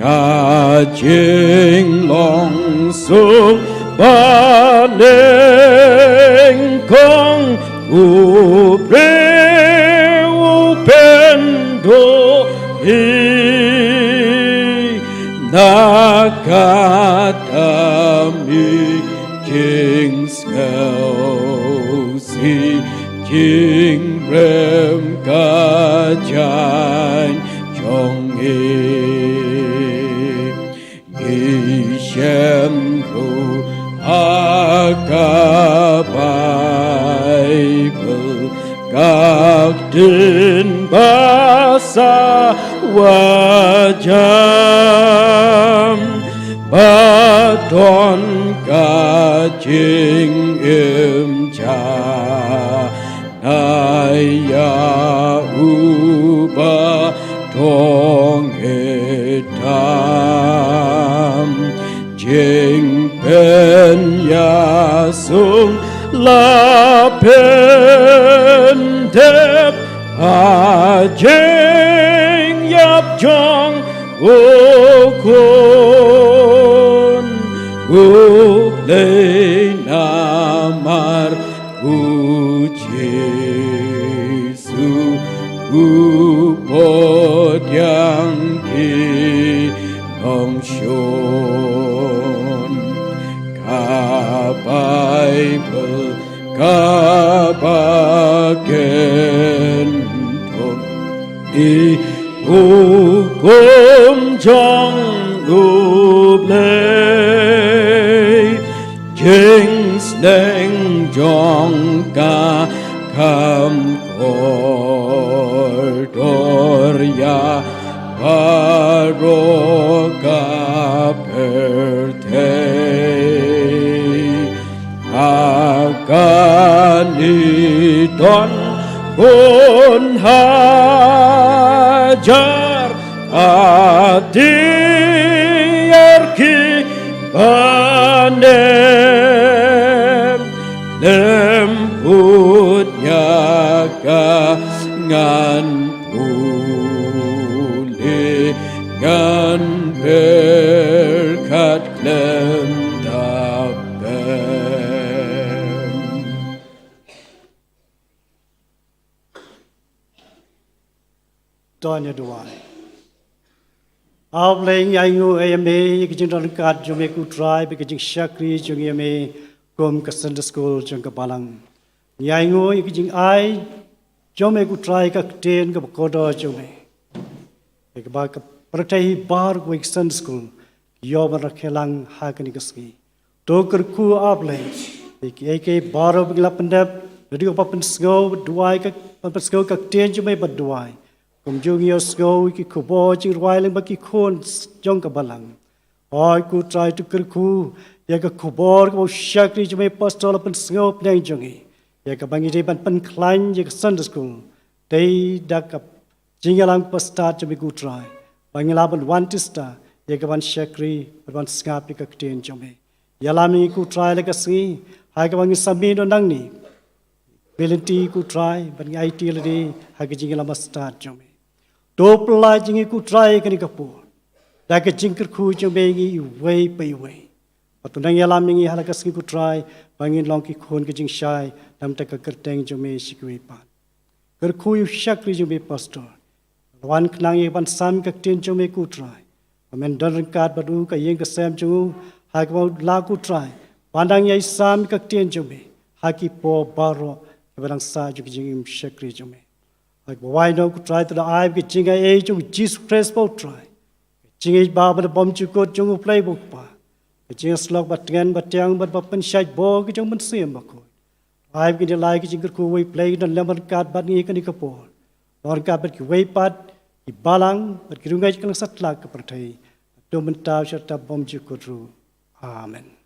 Kajing long sung baleng kong upre upendo hi nakatami jing skausi jing rem kajan chong Shemru Aka Bible các din basa wajam ba ton ca chinh im cha nai ya uba thong etam chinh pen ya sung la pen thép a chinh yap chong o khôn u lê namar u Giêsu u bột yang thi nong shon ka Bible ka ba ken thon i u kum trong u lê Chính đeng trong ca kham cordoria paroca perte akaniton pun hajar atiarki panem lemputnya ka ngan pulih ngan berkat klem taben. Tanya doa. आप लेंगे आएंगे एमए एक जिन कार्ड जो मैं कुछ ट्राई पे किसी शक्री जो ये मैं कोम का संडे स्कूल जो का बालंग आएंगे एक जिन आई जो मैं कुछ ट्राई का टेन का कोडो जो मैं एक बार का प्रत्येक बार को एक संडे स्कूल यो बना खेलांग हाकनी कसकी तो कर कु आप ले एक बार बगला पंडब रेडियो पापन स्को दुआई का पापन स्को का टेन जो मैं बदुआई Kum jung yo sgo ki kubo jing rwai leng baki khon jong ka balang. Oi ku try to kerku ya ka kubo ko shakri jme pastor pen sgo pneng jongi. Ya ka bangi de ban pen klan ya ka Sunday school. Dei da ka jingalang pastor jme ku try. Bangi la ban one tista ya ka ban shakri ban skap ka kten jme. Ya la mi ku try la ka si hai ka bangi sami no nang ni. Belenti ku try bangi IT la de ha ka jingala pastor jme. Dopla jingi ku try kani kapur. Daka jingkir ku jombengi way pay way. Patunang yalam mingi halaka singi ku try bangin long ki khon ke jing shai nam taka kerteng jome shikwe pan. Ker ku yu shakri jome pastor. Wan knang ye ban sam ka ten jome ku try. Amen don kat badu ka yeng ka sam jungu ha ka la ku try. Pandang ye sam ka ten jome. Ha ki po baro barang sa jing shakri jome. Like why no could try to the eye get jinga age of Jesus Christ boat try. Jinga baba the bomb you got jungle playbook pa. Jinga slug but again but young but papan shite bog jung man see him bako. I've get a like jingle cool way played on lemon card but ni can kapor. Or carpet you way pat, he balang, but you can sat like a party. Don't tell shut up bomb you could. Amen.